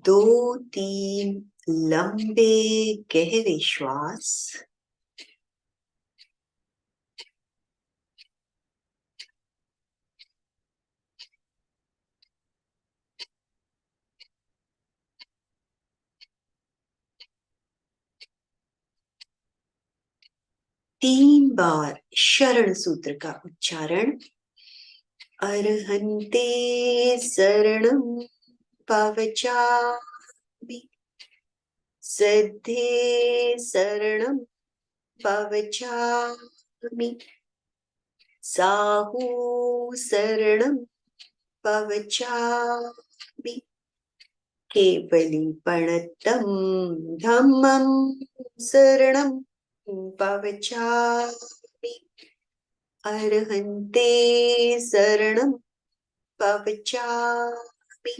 2-3 लंबे गहरे श्वास। तीन बार शरण सूत्र का उच्चारण। अर्हन्ते शरणं पवचामि, सिद्धे शरणं पवचामि, साहू शरणं पवचामि, केवलीपणतं धम्मं शरणं पवचामि, अर्हन्ते शरणं पवचामि,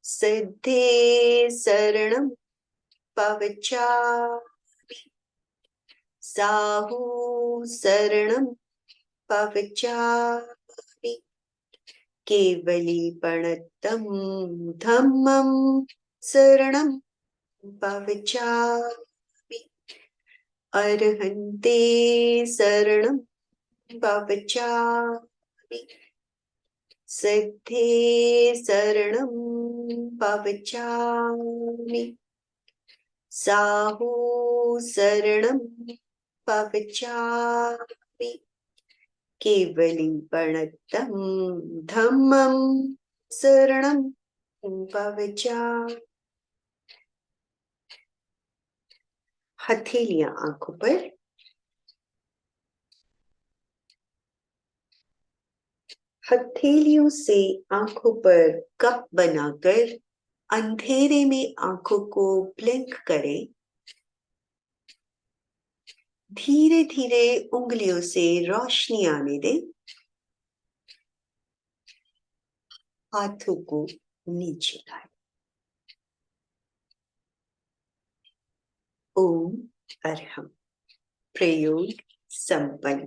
सिद्धे शरणं पवचामि, साहू शरणं पवचामि, केवलीपणतं धम्मं शरणं पवचामि, अर्हन्ते शरणं पवचामि, सिद्धे शरणं पवचामि, साहू शरणं पवचामि, केवलीपणतं धम्मं शरणं पवचामि। हथेलियां आंखों पर। हथेलियों से आंखों पर कप बनाकर अंधेरे में आंखों को ब्लिंक करें। धीरे धीरे उंगलियों से रोशनी आने दें। हाथों को नीचे लाएं। ओम अरहम। प्रयोग संपन्न।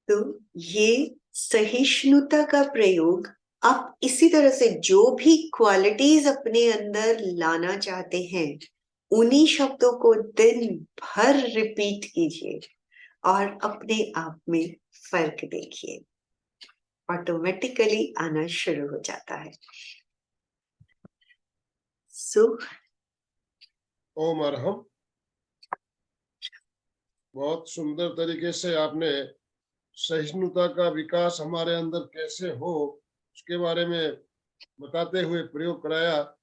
तो ये सहिष्णुता का प्रयोग आप इसी तरह से जो भी क्वालिटीज अपने अंदर लाना चाहते हैं उन्हीं शब्दों को दिन भर रिपीट कीजिए और अपने आप में फर्क देखिए। ऑटोमेटिकली आना शुरू हो जाता है। ओम अरहम। बहुत सुंदर तरीके से आपने सहिष्णुता का विकास हमारे अंदर कैसे हो उसके बारे में बताते हुए प्रयोग कराया,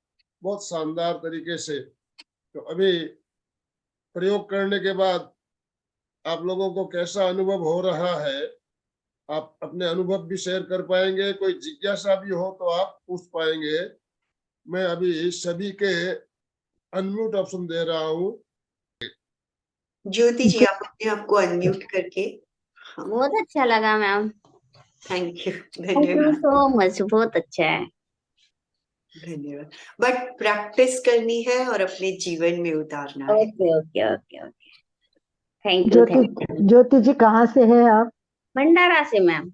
बहुत शानदार तरीके से। तो अभी प्रयोग करने के बाद आप लोगों को कैसा अनुभव हो रहा है, आप अपने अनुभव भी शेयर कर पाएंगे। कोई जिज्ञासा भी हो तो आप पूछ पाएंगे। मैं अभी सभी के अनम्यूट ऑप्शन दे रहा हूँ। ज्योति जी, आप अपने आप को अनम्यूट करके। बहुत अच्छा लगा ma'am. Thank you, thank you धन्यवाद। सो मच, बहुत अच्छा है। धन्यवाद। बट प्रैक्टिस करनी है और अपने जीवन में उतारना है। Okay okay okay okay. Thank you Jyoti thank you. Jyoti ji कहाँ से हैं आप? भंडारा से मैम।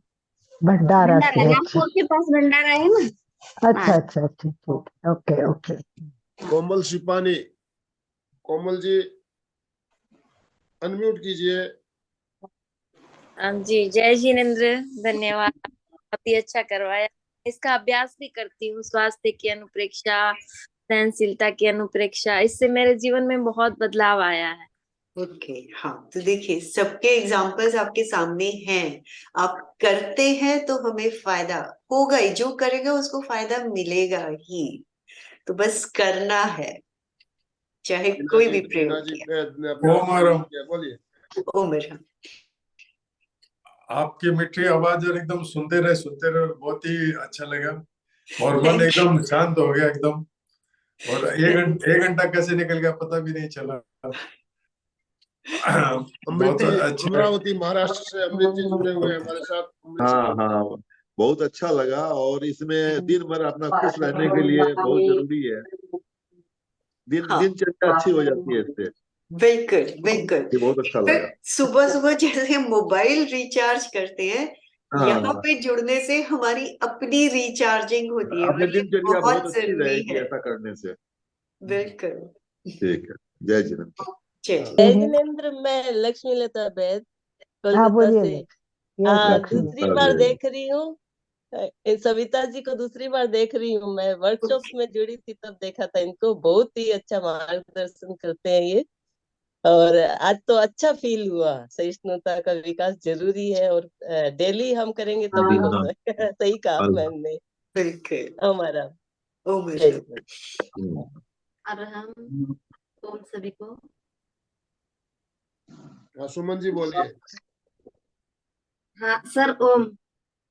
भंडारा भंडारा से। अच्छा रामपुर के पास भंडारा है ना। अच्छा अच्छा अच्छा, ठीक है, ओके ओके। कोमल शिपानी, कोमल जी अनम्यूट कीजिए। हाँ जी, जय जिनेन्द्र। धन्यवाद, बहुत ही अच्छा करवाया। इसका अभ्यास भी करती हूँ, स्वास्थ्य की अनुप्रेक्षा, सहनशीलता की अनुप्रेक्षा। इससे मेरे जीवन में बहुत बदलाव आया है। ओके, हाँ, तो देखिए सबके एग्जाम्पल्स आपके सामने हैं। आप करते हैं तो हमें फायदा होगा ही, जो करेगा उसको फायदा मिलेगा ही। तो बस करना है, चाहे कोई भी मीना प्रयोग जी किया। ने अपना ओम किया, बोलिए। उम्र, आपकी मीठी आवाज और एकदम सुनते रहे, बहुत ही अच्छा लगा और मन Thank you. एकदम शांत हो गया एकदम। और एक घंटा कैसे निकल गया पता भी नहीं चला। बहुत अमृति, अच्छा। अमरावती महाराष्ट्र से अमृत जी जुड़े हुए हैं हमारे साथ। अमृत हाँ जी, हाँ, बहुत अच्छा लगा। और इसमें दिन भर अपना खुश रहने के लिए बहुत जरूरी है। हाँ, दिनचर्या अच्छी हो जाती है इससे। बिल्कुल बिल्कुल। ये बहुत अच्छा लगा। सुबह सुबह जैसे मोबाइल रिचार्ज करते हैं, यहाँ हाँ, पे जुड़ने से हमारी अपनी रिचार्जिंग होती है, और अपनी ये दिनचर्या बहुत बहुत अच्छी जरूरी रहेगी है। ऐसा करने से। बिल्कुल। ठीक है, जय जिनेन्द्र। चलिए, जय जिनेन्द्र। मैं लक्ष्मी लता बैद, हाँ कोलकाता बोलिए से। यस लक्ष्मी। दूसरी बार देख रही हूँ। सविता जी को दूसरी बार देख रही हूँ। मैं वर्कशॉप्स में जुड़ी थी तब देखा था इनको। बहुत ही अच्छा मार्गदर्शन करते हैं ये। और आज तो अच्छा फील हुआ। सहिष्णुता का विकास जरूरी है और डेली हम करेंगे तभी हाँ, होता है। सही कहा मैम ने। बिल्कुल। हमारा उम्र, जय और हम तुम सभी को हाँ, सुमन जी बोलिए। हाँ सर, ओम।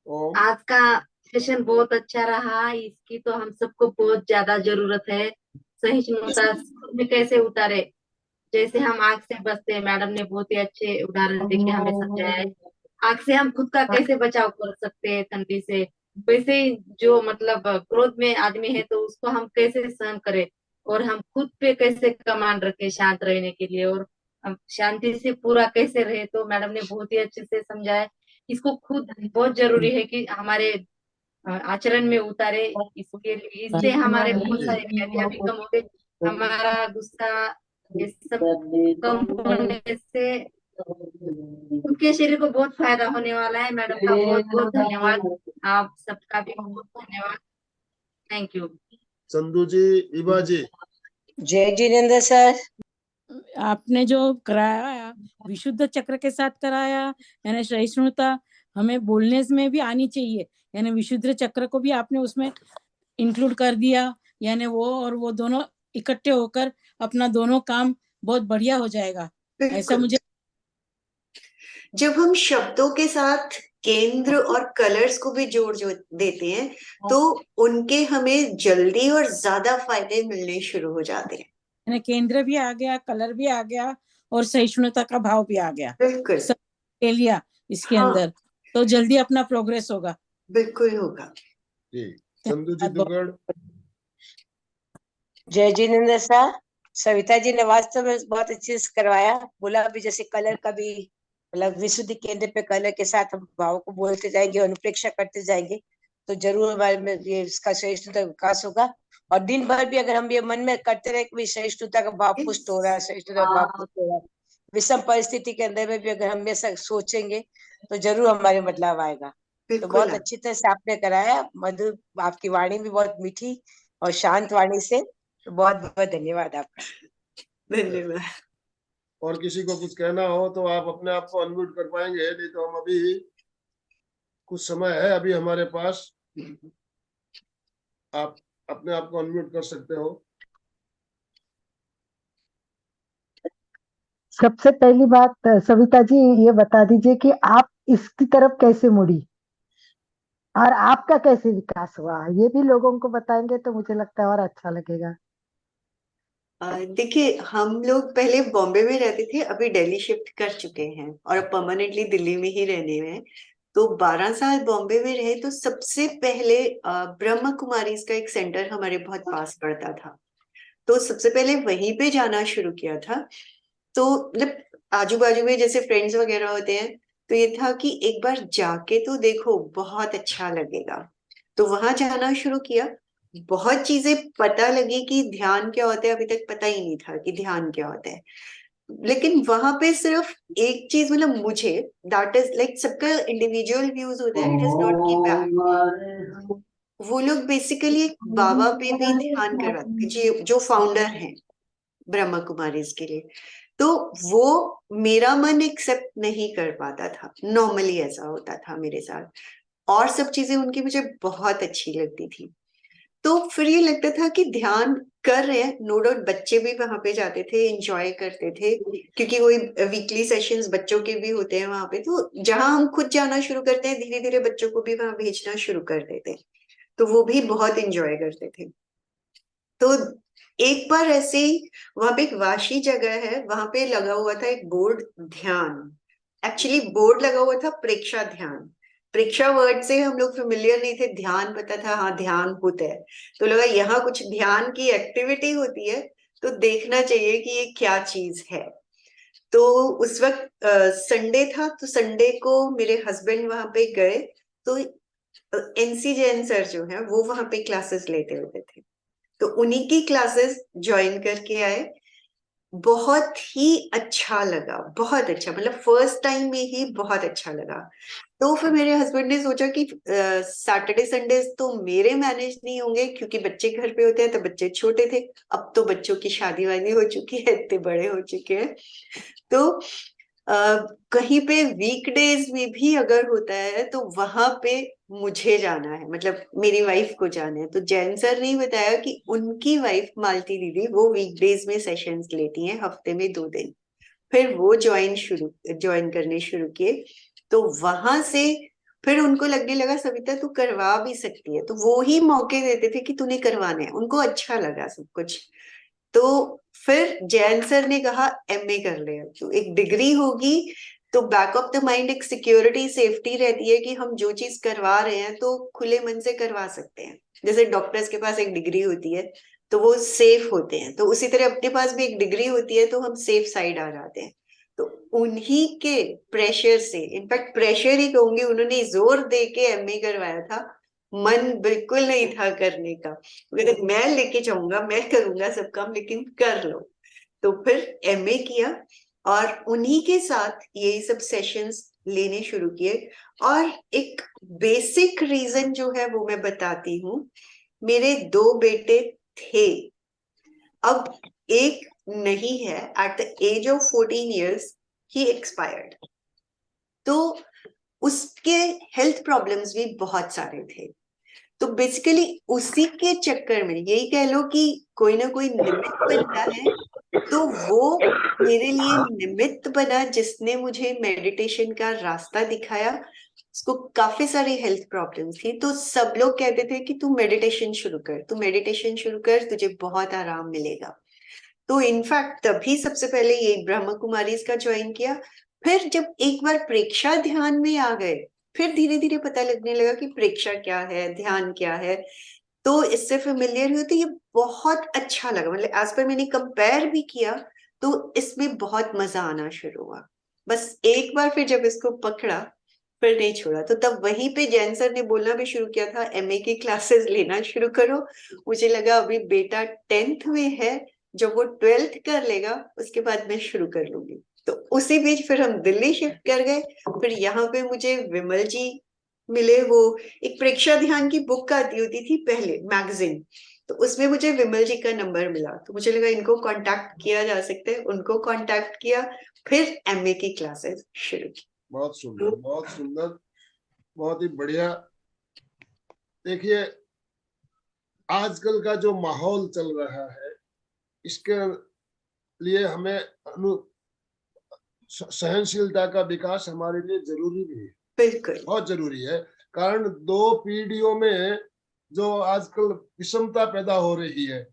ओम। आज का सेशन बहुत अच्छा रहा। इसकी तो हम सबको बहुत ज्यादा जरूरत है। सहिष्णुता खुद में कैसे उतारे, जैसे हम आग से बचते हैं, मैडम ने बहुत ही अच्छे उदाहरण देके हमें समझाया है। आग से हम खुद का कैसे बचाव कर सकते हैं ठंडी से, वैसे ही जो मतलब क्रोध में आदमी है तो उसको हम कैसे सहन करें, और हम खुद पे कैसे कमांड रखें शांत रहने के लिए, और हम शांति से पूरा कैसे रहे। तो मैडम ने बहुत ही अच्छे से समझाया। इसको खुद बहुत जरूरी है कि हमारे आचरण में उतारे। इसके लिए इससे हमारे बहुत सारे व्याधियां भी कम हो गए। हमारा गुस्सा ये सब कम होने से उनके शरीर को बहुत फायदा होने वाला है। मैडम का बहुत बहुत धन्यवाद। आप सबका भी बहुत धन्यवाद। Thank you. संधू जी, इबा जी। जय जिनेन्द्र सर। आपने जो कराया विशुद्ध चक्र के साथ कराया, यानी सहिष्णुता हमें बोलने में भी आनी चाहिए। यानी विशुद्ध चक्र को भी आपने उसमें इंक्लूड कर दिया। यानी वो और वो दोनों इकट्ठे होकर अपना दोनों काम बहुत बढ़िया हो जाएगा, ऐसा मुझे। जब हम शब्दों के साथ केंद्र और कलर्स को भी जोड़ देते हैं तो उनके हमें जल्दी और ज्यादा फायदे मिलने शुरू हो जाते हैं। यानी केंद्र भी आ गया, कलर भी आ गया और सहिष्णुता का भाव भी आ गया। बिल्कुल सब ले लिया इसके हाँ, अंदर, तो जल्दी अपना प्रोग्रेस होगा। बिल्कुल होगा जी, संधू जी दुगड़। जय जिनेन्द्र सर। सविता जी ने वास्तव में बहुत अच्छे से करवाया। बोला भी जैसे कलर का भी मतलब विशुद्ध केंद्र पे कलर के साथ हम भाव को बोलते जाएंगे, अनुप्रेक्षा करते जाएंगे तो जरूर हमारे में ये इसका सहिष्णुता विकास होगा। और दिन भर भी अगर हम ये मन में करते रहे कि सहिष्णुता का भाव पुष्ट हो रहा है, सहिष्णुता का भाव पुष्ट हो रहा है, विषम परिस्थिति के अंदर में भी अगर हम ये सब सोचेंगे तो जरूर हमारे बदलाव आएगा। तो बिल्कुल बहुत अच्छी तरह से आपने कराया। मधुर, आपकी वाणी भी बहुत मीठी और शांत वाणी से। तो बहुत बहुत धन्यवाद आपका। धन्यवाद। और किसी को कुछ कहना हो तो आप अपने आप को अनम्यूट कर पाएंगे, नहीं तो हम अभी कुछ समय है अभी हमारे पास, आप अपने आप को अनम्यूट कर सकते हो। सबसे पहली बात सविता जी ये बता दीजिए कि आप इसकी तरफ कैसे मुड़ी और आपका कैसे विकास हुआ, ये भी लोगों को बताएंगे तो मुझे लगता है और अच्छा लगेगा। देखिए, हम लोग पहले बॉम्बे में रहते थे, अभी दिल्ली शिफ्ट कर चुके हैं और अब परमानेंटली दिल्ली में ही रहने में। तो 12 साल बॉम्बे में रहे तो सबसे पहले ब्रह्म कुमारी का एक सेंटर हमारे बहुत पास पड़ता था, तो सबसे पहले वहीं पे जाना शुरू किया था। तो मतलब आजू बाजू में जैसे फ्रेंड्स वगैरह होते हैं, तो ये था कि एक बार जाके तो देखो, बहुत अच्छा लगेगा। तो वहां जाना शुरू किया। बहुत चीजें पता लगी कि ध्यान क्या होता है, अभी तक पता ही नहीं था कि ध्यान क्या होता है। लेकिन वहां पे सिर्फ एक चीज, मतलब मुझे दैट इज लाइक, सबका इंडिविजुअल व्यूज होते हैं, इट इज नॉट की बैड। वो लोग बेसिकली एक बाबा पे भी ध्यान करवाते हैं जो फाउंडर हैं ब्रह्मा कुमारीज के लिए। तो वो मेरा मन एक्सेप्ट नहीं कर पाता था, नॉर्मली ऐसा होता था मेरे साथ, और सब चीजें उनकी मुझे बहुत अच्छी लगती थी। तो फिर ये लगता था कि ध्यान कर रहे हैं, नो डाउट बच्चे भी वहां पे जाते थे, एंजॉय करते थे, क्योंकि वही वीकली सेशंस बच्चों के भी होते हैं वहां पे। तो जहां हम खुद जाना शुरू करते हैं, धीरे धीरे बच्चों को भी वहां भेजना शुरू कर देते हैं, तो वो भी बहुत एंजॉय करते थे। तो एक बार ऐसे ही वहां पे एक वाशी जगह है, वहां पे लगा हुआ था एक बोर्ड, ध्यान। एक्चुअली बोर्ड लगा हुआ था प्रेक्षा ध्यान। प्रेक्षा वर्ड से हम लोग फेमिलियर नहीं थे, ध्यान पता था, हाँ ध्यान होता है, तो लगा यहाँ कुछ ध्यान की एक्टिविटी होती है, तो देखना चाहिए कि ये क्या चीज है। तो उस वक्त संडे था, तो संडे को मेरे हस्बैंड वहां पे गए, तो एनसी जैन सर जो है वो वहां पे क्लासेस लेते होते थे, तो उन्हीं की क्लासेस ज्वाइन करके आए। बहुत ही अच्छा लगा, बहुत अच्छा, मतलब फर्स्ट टाइम में ही बहुत अच्छा लगा। तो फिर मेरे हस्बैंड ने सोचा कि सैटरडे संडेज तो मेरे मैनेज नहीं होंगे, क्योंकि बच्चे घर पे होते हैं, तो बच्चे छोटे थे, अब तो बच्चों की शादी वादी हो चुकी है, इतने बड़े हो चुके हैं। तो कहीं पे वीकडेज में भी अगर होता है तो वहां पे मुझे जाना है, मतलब मेरी वाइफ को जाना है। तो जैन सर ने बताया कि उनकी वाइफ मालती दीदी वो वीकडेज में सेशंस लेती हैं, हफ्ते में 2 दिन। फिर वो ज्वाइन करने शुरू किए, तो वहां से फिर उनको लगने लगा सविता तू करवा भी सकती है, तो वो ही मौके देते थे कि तूने करवाना है, उनको अच्छा लगा सब कुछ। तो फिर जैन सर ने कहा एमए कर ले, तो एक डिग्री होगी, तो बैक ऑफ द माइंड एक सिक्योरिटी सेफ्टी रहती है कि हम जो चीज करवा रहे हैं तो खुले मन से करवा सकते हैं। जैसे डॉक्टर्स के पास एक डिग्री होती है तो वो सेफ होते हैं, तो उसी तरह अपने पास भी एक डिग्री होती है तो हम सेफ साइड आ जाते हैं। तो उन्हीं के प्रेशर से, इनफैक्ट प्रेशर ही कहूंगी, उन्होंने जोर दे के एमए करवाया था, मन बिल्कुल नहीं था करने का, अगर मैं लेके जाऊंगा मैं करूंगा सब काम, लेकिन कर लो। तो फिर एमए किया और उन्हीं के साथ यही सब सेशंस लेने शुरू किए। और एक बेसिक रीजन जो है वो मैं बताती हूँ। मेरे 2 बेटे थे, अब एक नहीं है, at the age of 14 years ही एक्सपायर्ड। तो उसके हेल्थ प्रॉब्लम्स भी बहुत सारे थे, तो बेसिकली उसी के चक्कर में यही कह लो कि कोई ना कोई निमित्त बनता है, तो वो मेरे लिए निमित्त बना जिसने मुझे मेडिटेशन का रास्ता दिखाया। उसको काफी सारी हेल्थ प्रॉब्लम्स थी, तो सब लोग कहते थे कि तू मेडिटेशन शुरू कर, तू मेडिटेशन शुरू कर, तुझे बहुत आराम मिलेगा। तो इनफैक्ट तभी सबसे पहले ये ब्रह्मा कुमारीज का ज्वाइन किया। फिर जब एक बार प्रेक्षा ध्यान में आ गए, फिर धीरे धीरे पता लगने लगा कि प्रेक्षा क्या है, ध्यान क्या है, तो इससे फेमिलियर हुई, तो ये बहुत अच्छा लगा। मतलब एज पर मैंने कंपेयर भी किया तो इसमें बहुत मजा आना शुरू हुआ। बस एक बार फिर जब इसको पकड़ा फिर नहीं छोड़ा, तो तब वहीं पे जैन सर ने बोलना भी शुरू किया था एमए की क्लासेस लेना शुरू करो। मुझे लगा अभी बेटा 10th में है, जब वो 12th कर लेगा उसके बाद मैं शुरू कर लूंगी। तो उसी बीच फिर हम दिल्ली शिफ्ट कर गए। फिर यहाँ पे मुझे विमल जी मिले, वो एक प्रेक्षा ध्यान की बुक आती होती थी पहले, मैगजीन, तो उसमें मुझे विमल जी का नंबर मिला, तो मुझे लगा इनको कांटेक्ट किया जा सकता है, उनको कांटेक्ट किया, फिर एमए की क्लासेस शुरू की। बहुत सुंदर, बहुत सुंदर, बहुत ही बढ़िया। देखिए आजकल का जो माहौल चल रहा है, इसके लिए हमें सहनशीलता का विकास हमारे लिए जरूरी भी है, बिल्कुल बहुत जरूरी है। कारण 2 पीढ़ियों में जो आजकल विषमता पैदा हो रही है,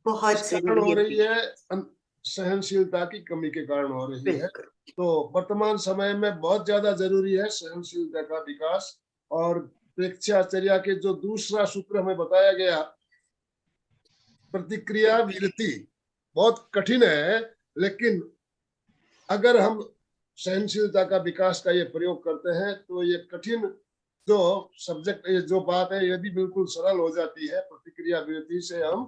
बहुत इस कारण हो रही है, सहनशीलता की कमी के कारण हो रही है। तो वर्तमान समय में बहुत ज्यादा जरूरी है सहनशीलता का विकास। और प्रेक्षाचर्या के जो दूसरा सूत्र हमें बताया गया, प्रतिक्रिया विरति, बहुत कठिन है, लेकिन अगर हम सहनशीलता का विकास का ये प्रयोग करते हैं तो ये कठिन जो सब्जेक्ट, ये जो बात है, ये भी बिल्कुल सरल हो जाती है। प्रतिक्रिया विरति से हम,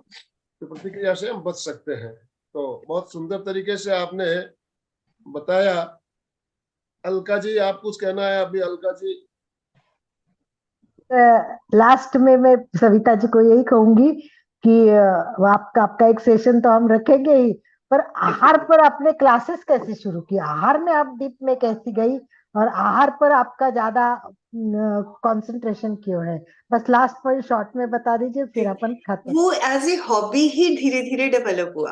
तो प्रतिक्रिया से हम बच सकते हैं। तो बहुत सुंदर तरीके से आपने बताया। अलका जी, आप कुछ कहना है अभी? अलका जी, लास्ट में मैं सविता जी को यही कहूंगी कि आपका आपका एक सेशन तो हम रखेंगे ही, पर आहार पर आपने क्लासेस कैसे शुरू की, आहार में आप डीप में कैसी गई, और आहार पर आपका ज्यादा कंसंट्रेशन क्यों है? बस लास्ट पर शॉर्ट में बता दीजिए, फिर अपन खत्म। वो एज ए हॉबी ही धीरे धीरे डेवलप हुआ।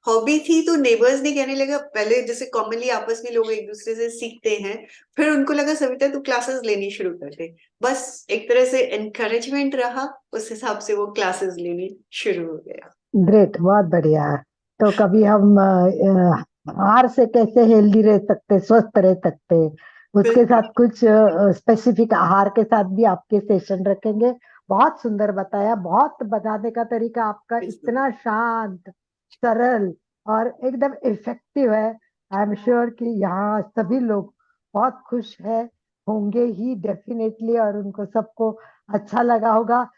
हॉबी थी तो नेबर्स ने कहने लगा, पहले जैसे कॉमनली आपस में लोग एक दूसरे से सीखते हैं, फिर उनको लगा सविता तू क्लासेस लेनी शुरू कर दे। बस एक तरह से एनकरेजमेंट रहा, उस हिसाब से वो क्लासेस लेनी शुरू हो गया। ग्रेट, बहुत बढ़िया। तो कभी हम आहार से कैसे हेल्दी रह सकते, स्वस्थ रह सकते, उसके साथ कुछ स्पेसिफिक आहार के साथ भी आपके सेशन रखेंगे। बहुत सुंदर बताया, बहुत बताने का तरीका आपका इतना शांत, सरल और एकदम इफेक्टिव है। आई एम श्योर कि यहाँ सभी लोग बहुत खुश है होंगे ही डेफिनेटली, और उनको सबको अच्छा लगा होगा।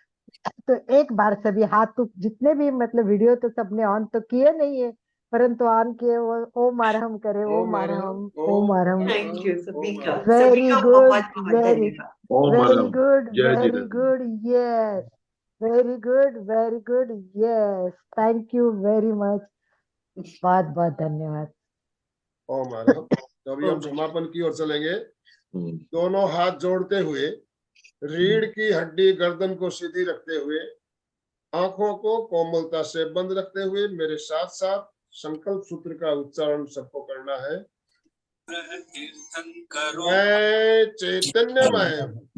तो एक बार सभी हाथ तो जितने भी, मतलब वीडियो तो सबने ऑन तो किए नहीं है, परंतु ऑन किए वो ओम अरहम करे, ओम अरहम, ओम अरहम। थैंक यू सभी का, वेरी गुड, बहुत बहुत वेरी धन्यवाद। ओम वेरी अलम, गुड, जय very Jinendra. Good, yes, very good, very good, yes, thank you very much, बहुत बहुत धन्यवाद। ओम अरहम। तो अभी हम समापन की ओर चलेंगे। दोनों हाथ जोड़ते हुए, रीढ़ की हड्डी गर्दन को सीधी रखते हुए, आंखों को कोमलता से बंद रखते हुए मेरे साथ साथ संकल्प सूत्र का उच्चारण सबको करना है। मैं चैतन्यमय हूँ,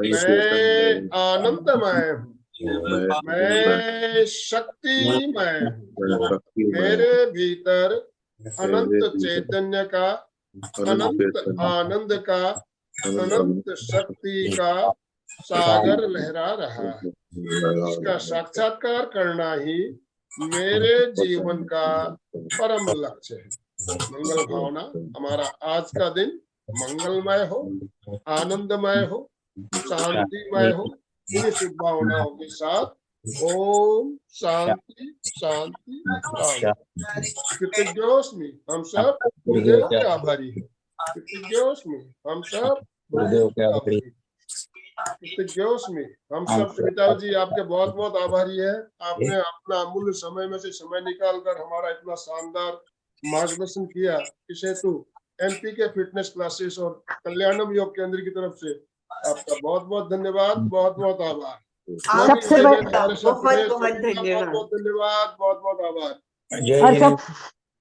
मैं आनंदमय हूँ, मैं शक्तिमय हूँ। मेरे भीतर अनंत चैतन्य का, अनंत आनंद का, अनंत शक्ति का सागर लहरा रहा है। इसका साक्षात्कार करना ही मेरे जीवन का परम लक्ष्य है। मंगल भावना, हमारा आज का दिन मंगलमय हो, आनंदमय हो, शांतिमय हो। इन्हीं शुभ भावनाओं के साथ ओम शांति शांति शांति। कृतज्ञोस्मि, हम सब गुरुदेव के आभारी हैं। कृतज्ञोस्मि, हम सब गुरुदेव के आभारी हैं। कृतज्ञोस्मि, हम सब सविता जी आपके बहुत बहुत आभारी है। आपने अपना अमूल्य समय में से समय निकालकर हमारा इतना शानदार मार्गदर्शन किया। इस हेतु एमपी के फिटनेस क्लासेस और कल्याणम योग केंद्र की तरफ से आपका बहुत बहुत धन्यवाद, बहुत बहुत आभार। सबसे हमारे साथ बहुत बहुत धन्यवाद। बहुत बहुत धन्यवाद, बहुत बहुत आभार। और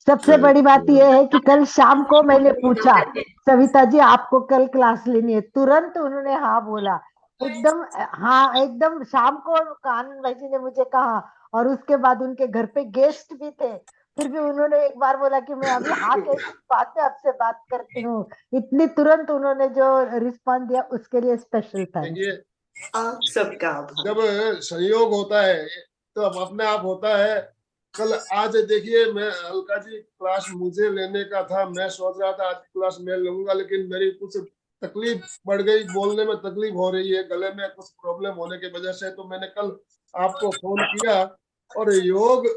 सबसे बड़ी बात यह है कि कल शाम को मैंने पूछा, सविता जी आपको कल क्लास लेनी है, तुरंत उन्होंने हाँ बोला, एकदम हाँ, एकदम शाम को आनंद भाई जी ने मुझे कहा, और उसके बाद उनके घर पे गेस्ट भी थे, फिर भी उन्होंने एक बार बोला कि मैं अभी हाँ के बाद में आपसे बात करती हूँ। इतनी तुरंत उन्होंने जो रिस्पॉन्स दिया उसके लिए स्पेशल थैंक्स। देखिए, आप सबका आभार। जब संयोग होता है तो अब अपने आप होता है। कल आज देखिए, मैं अलका जी क्लास मुझे लेने का था, मैं सोच रहा था आज क्लास मैं लूंगा, लेकिन मेरी कुछ तकलीफ बढ़ गई, बोलने में तकलीफ हो रही है, गले में कुछ प्रॉब्लम होने की वजह से, तो मैंने कल आपको फोन किया। और योग,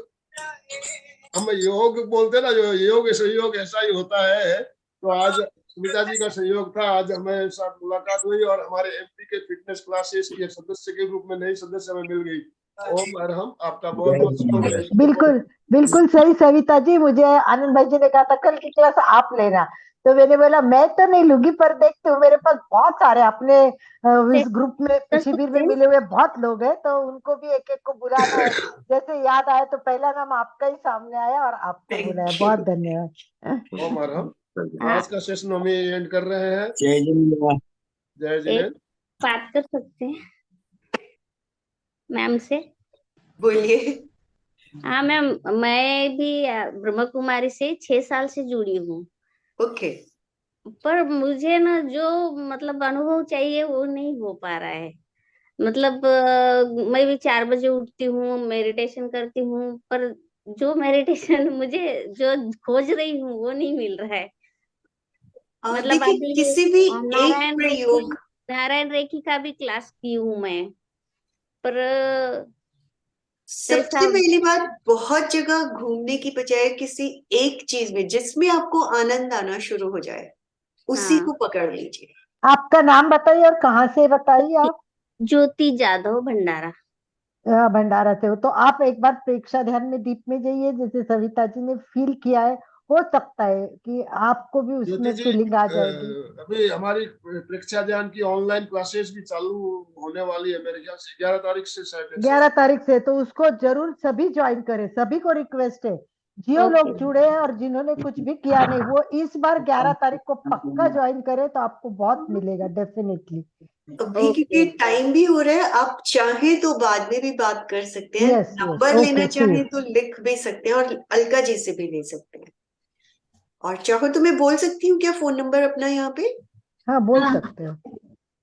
हम योग बोलते ना, जो योग सहयोग ऐसा ही होता है। तो आज सुमिता जी का सहयोग था, आज हमें साथ मुलाकात हुई और हमारे एमपी के फिटनेस क्लासेस की एक सदस्य के रूप में नई सदस्य हमें मिल गई। ओम अरहम, आपका बहुत बहुत शुक्रिया। बिल्कुल बिल्कुल सही सविता जी, मुझे आनंद भाई जी ने कहा था कल की क्लास आप लेना, तो मैंने बोला मैं तो नहीं लूंगी, पर देखते हो मेरे पास बहुत सारे अपने इस ग्रुप में शिविर में मिले हुए बहुत लोग हैं, तो उनको भी एक एक को बुलाना है। जैसे याद आया तो पहला नाम आपका ही सामने आया और आपको बुलाया, बहुत धन्यवाद। ओम अरहम। आज का सेशन हम एंड कर रहे हैं। जय जिनेंद्र। जय जिनेंद्र। बात कर सकते हैं मैम से? बोलिए। हाँ मैम, मैं भी ब्रह्म कुमारी से 6 साल से जुड़ी हूँ। ओके। पर मुझे ना जो मतलब अनुभव चाहिए वो नहीं हो पा रहा है। मतलब मैं भी 4 बजे उठती हूँ, मेडिटेशन करती हूँ, पर जो मेडिटेशन मुझे जो खोज रही हूँ वो नहीं मिल रहा है। मतलब देखिए, अभी किसी भी एक प्रयोग, नारायण रेखी का भी क्लास की हूँ मैं, पर सबसे ऐसा- पहली बात, बहुत जगह घूमने की बजाय किसी एक चीज में जिसमें आपको आनंद आना शुरू हो जाए, उसी हाँ। को पकड़ लीजिए। आपका नाम बताइए और कहाँ से बताइए आप? ज्योति जाधव भंडारा। भंडारा से हो तो आप एक बार प्रेक्षा ध्यान में दीप में जाइए, जैसे सविता जी ने फील किया है, हो सकता है कि आपको भी ज्योति उसमें जी, फीलिंग आ जाएगी। अभी हमारी प्रेक्षा ध्यान की ऑनलाइन क्लासेस भी चालू होने वाली है मेरे ख्याल से 11 तारीख से शायद है। 11 तारीख से, तो उसको जरूर सभी ज्वाइन करें, सभी को रिक्वेस्ट है। जो लोग ओके। जुड़े हैं और जिन्होंने कुछ भी किया नहीं, वो इस बार 11 तारीख को पक्का ज्वाइन करें, तो आपको बहुत मिलेगा डेफिनेटली। अभी क्योंकि टाइम भी हो रहा है, आप चाहे तो बाद में भी बात कर सकते हैं। Yes, yes, नंबर okay, लेना चाहे please. तो लिख भी सकते हैं, और अलका जी से भी ले सकते हैं। और चाहो तो मैं बोल सकती हूँ क्या फोन नंबर अपना यहाँ पे? हाँ, बोल सकते हो।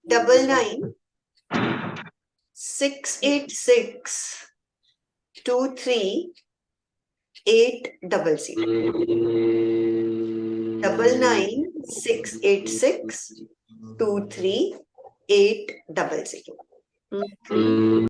9968623800 9968623800।